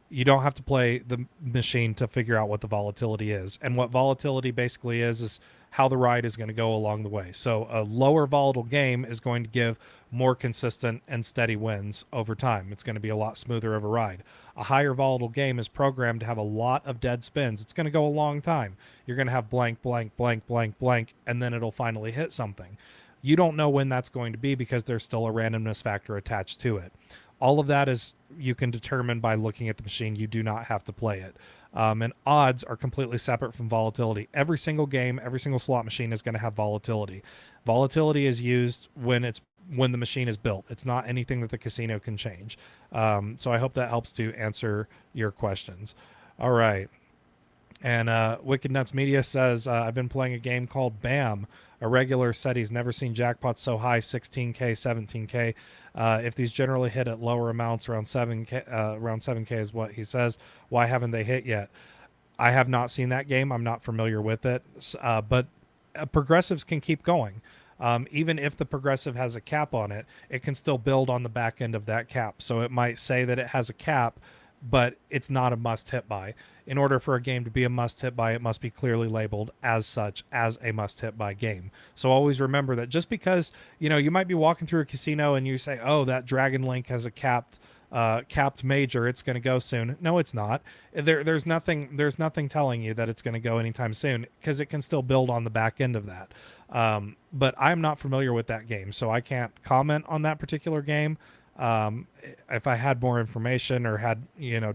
you don't have to play the machine to figure out what the volatility is. And what volatility basically is how the ride is going to go along the way. So a lower volatile game is going to give more consistent and steady wins over time. It's going to be a lot smoother of a ride. A higher volatile game is programmed to have a lot of dead spins. It's going to go a long time. You're going to have blank, blank, blank, blank, blank, and then it'll finally hit something. You don't know when that's going to be because there's still a randomness factor attached to it. All of that is you can determine by looking at the machine. You do not have to play it. And odds are completely separate from volatility. Every single game, every single slot machine is going to have volatility. Volatility is used when the machine is built. It's not anything that the casino can change. So I hope that helps to answer your questions. All right. And Wicked Nuts Media says, I've been playing a game called BAM. A regular said he's never seen jackpots so high, 16K, 17K. If these generally hit at lower amounts, around 7K is what he says. Why haven't they hit yet? I have not seen that game. I'm not familiar with it. But progressives can keep going. Even if the progressive has a cap on it, it can still build on the back end of that cap. So it might say that it has a cap, but it's not a must hit by. In order for a game to be a must hit by, it must be clearly labeled as such, as a must hit by game. So always remember that just because, you might be walking through a casino and you say, oh, that Dragon Link has a capped major, it's going to go soon. No, it's not. There's nothing telling you that it's going to go anytime soon, because it can still build on the back end of that. But I'm not familiar with that game, so I can't comment on that particular game. If I had more information or had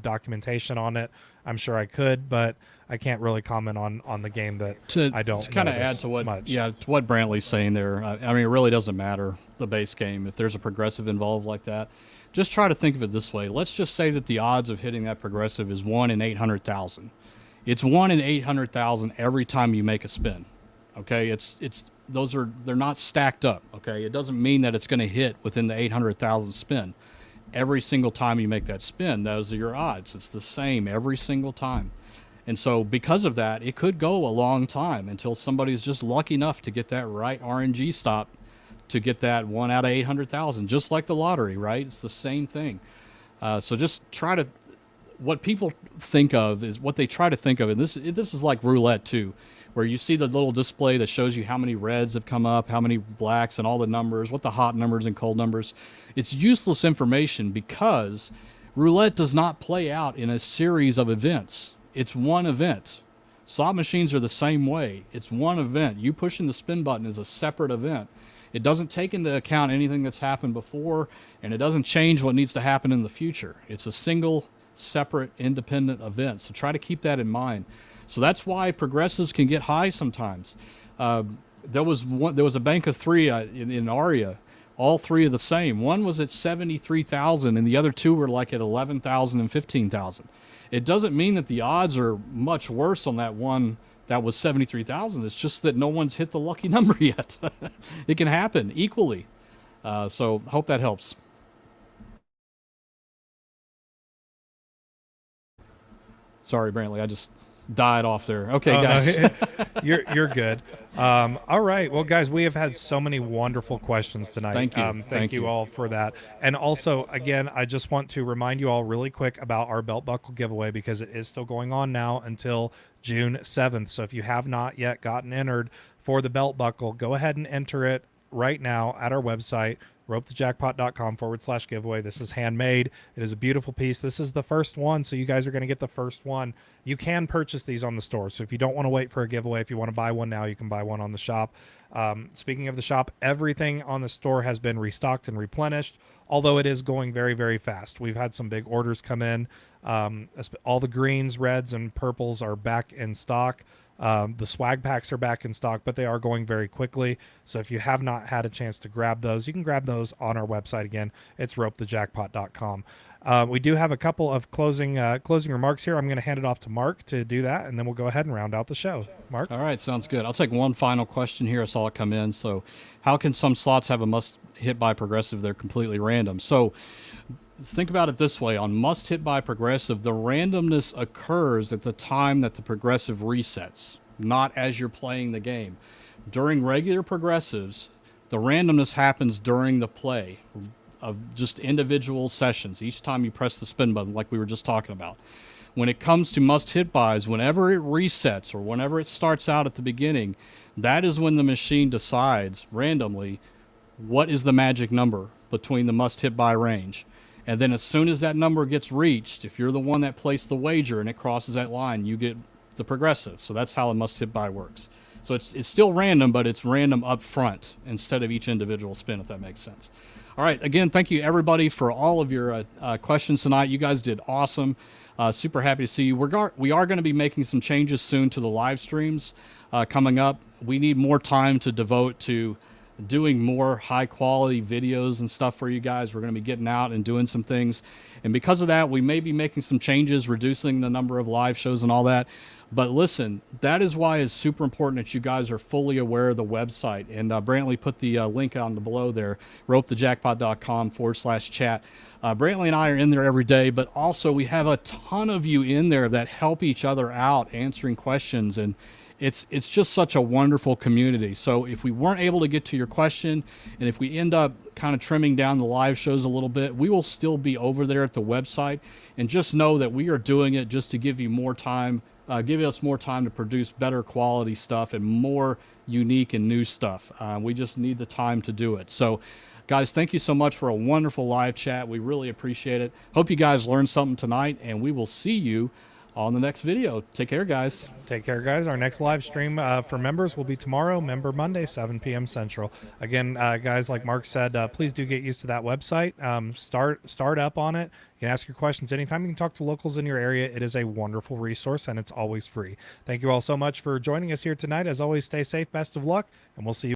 documentation on it, I'm sure I could, but I can't really comment on the game that I don't. To kind of add to what Brantley's saying there. I mean, it really doesn't matter the base game if there's a progressive involved like that. Just try to think of it this way. Let's just say that the odds of hitting that progressive is 1 in 800,000. It's 1 in 800,000 every time you make a spin. Okay, they're not stacked up. Okay, it doesn't mean that it's going to hit within the 800,000 spin. Every single time you make that spin, those are your odds. It's the same every single time. And so because of that, it could go a long time until somebody's just lucky enough to get that right RNG stop to get that 1 out of 800,000, just like the lottery, right? It's the same thing. So just try to, what people think of is what they try to think of. And this is like roulette too, where you see the little display that shows you how many reds have come up, how many blacks, and all the numbers, what the hot numbers and cold numbers. It's useless information because roulette does not play out in a series of events. It's one event. Slot machines are the same way. It's one event. You pushing the spin button is a separate event. It doesn't take into account anything that's happened before, and it doesn't change what needs to happen in the future. It's a single, separate, independent event. So try to keep that in mind. So that's why progressives can get high sometimes. There was a bank of 3 in Aria. All 3 are the same. One was at 73,000, and the other 2 were like at 11,000 and 15,000. It doesn't mean that the odds are much worse on that one that was 73,000. It's just that no one's hit the lucky number yet. It can happen equally. So hope that helps. Sorry, Brantley, I just died off there. Okay, Oh, guys. no, you're good. All right, well, guys, we have had so many wonderful questions tonight. Thank you. Thank you all for that. And also, again, I just want to remind you all really quick about our belt buckle giveaway, because it is still going on now until June 7th. So if you have not yet gotten entered for the belt buckle, go ahead and enter it right now at our website, ropethejackpot.com/giveaway. This is handmade. It is a beautiful piece. This is the first one, so you guys are going to get the first one. You can purchase these on the store, so if you don't want to wait for a giveaway, if you want to buy one now, you can buy one on the shop. Speaking of the shop, everything on the store has been restocked and replenished, although it is going very, very fast. We've had some big orders come in. All the greens, reds, and purples are back in stock. The swag packs are back in stock, but they are going very quickly. So if you have not had a chance to grab those, you can grab those on our website. Again, it's ropethejackpot.com. We do have a couple of closing remarks here. I'm going to hand it off to Mark to do that, and then we'll go ahead and round out the show. Mark? All right, sounds good. I'll take one final question here. I saw it come in. So how can some slots have a must hit by progressive? They're completely random. So think about it this way. On must hit by progressive, the randomness occurs at the time that the progressive resets, not as you're playing the game. During regular progressives, the randomness happens during the play of just individual sessions, each time you press the spin button, like we were just talking about. When it comes to must hit buys, whenever it resets or whenever it starts out at the beginning, that is when the machine decides randomly what is the magic number between the must hit buy range. And then as soon as that number gets reached, if you're the one that placed the wager and it crosses that line, you get the progressive. So that's how a must hit buy works. So it's still random, but it's random up front instead of each individual spin, if that makes sense. All right, again, thank you everybody for all of your questions tonight. You guys did awesome. Super happy to see you. We are going to be making some changes soon to the live streams coming up. We need more time to devote to doing more high quality videos and stuff for you guys. We're going to be getting out and doing some things. And because of that, we may be making some changes, reducing the number of live shows and all that. But listen, that is why it's super important that you guys are fully aware of the website. And Brantley put the link on the below there, ropethejackpot.com/chat. Brantley and I are in there every day, but also we have a ton of you in there that help each other out answering questions. And it's just such a wonderful community. So if we weren't able to get to your question, and if we end up kind of trimming down the live shows a little bit, we will still be over there at the website. And just know that we are doing it just to give you more time, give us more time to produce better quality stuff and more unique and new stuff. We just need the time to do it. So guys, thank you so much for a wonderful live chat. We really appreciate it. Hope you guys learned something tonight, and we will see you on the next video. Take care, guys. Take care, guys. Our next live stream for members will be tomorrow, Member Monday, 7 p.m. Central. Again, guys, like Mark said, please do get used to that website. Start up on it. You can ask your questions anytime. You can talk to locals in your area. It is a wonderful resource, and it's always free. Thank you all so much for joining us here tonight. As always, stay safe, best of luck, and we'll see you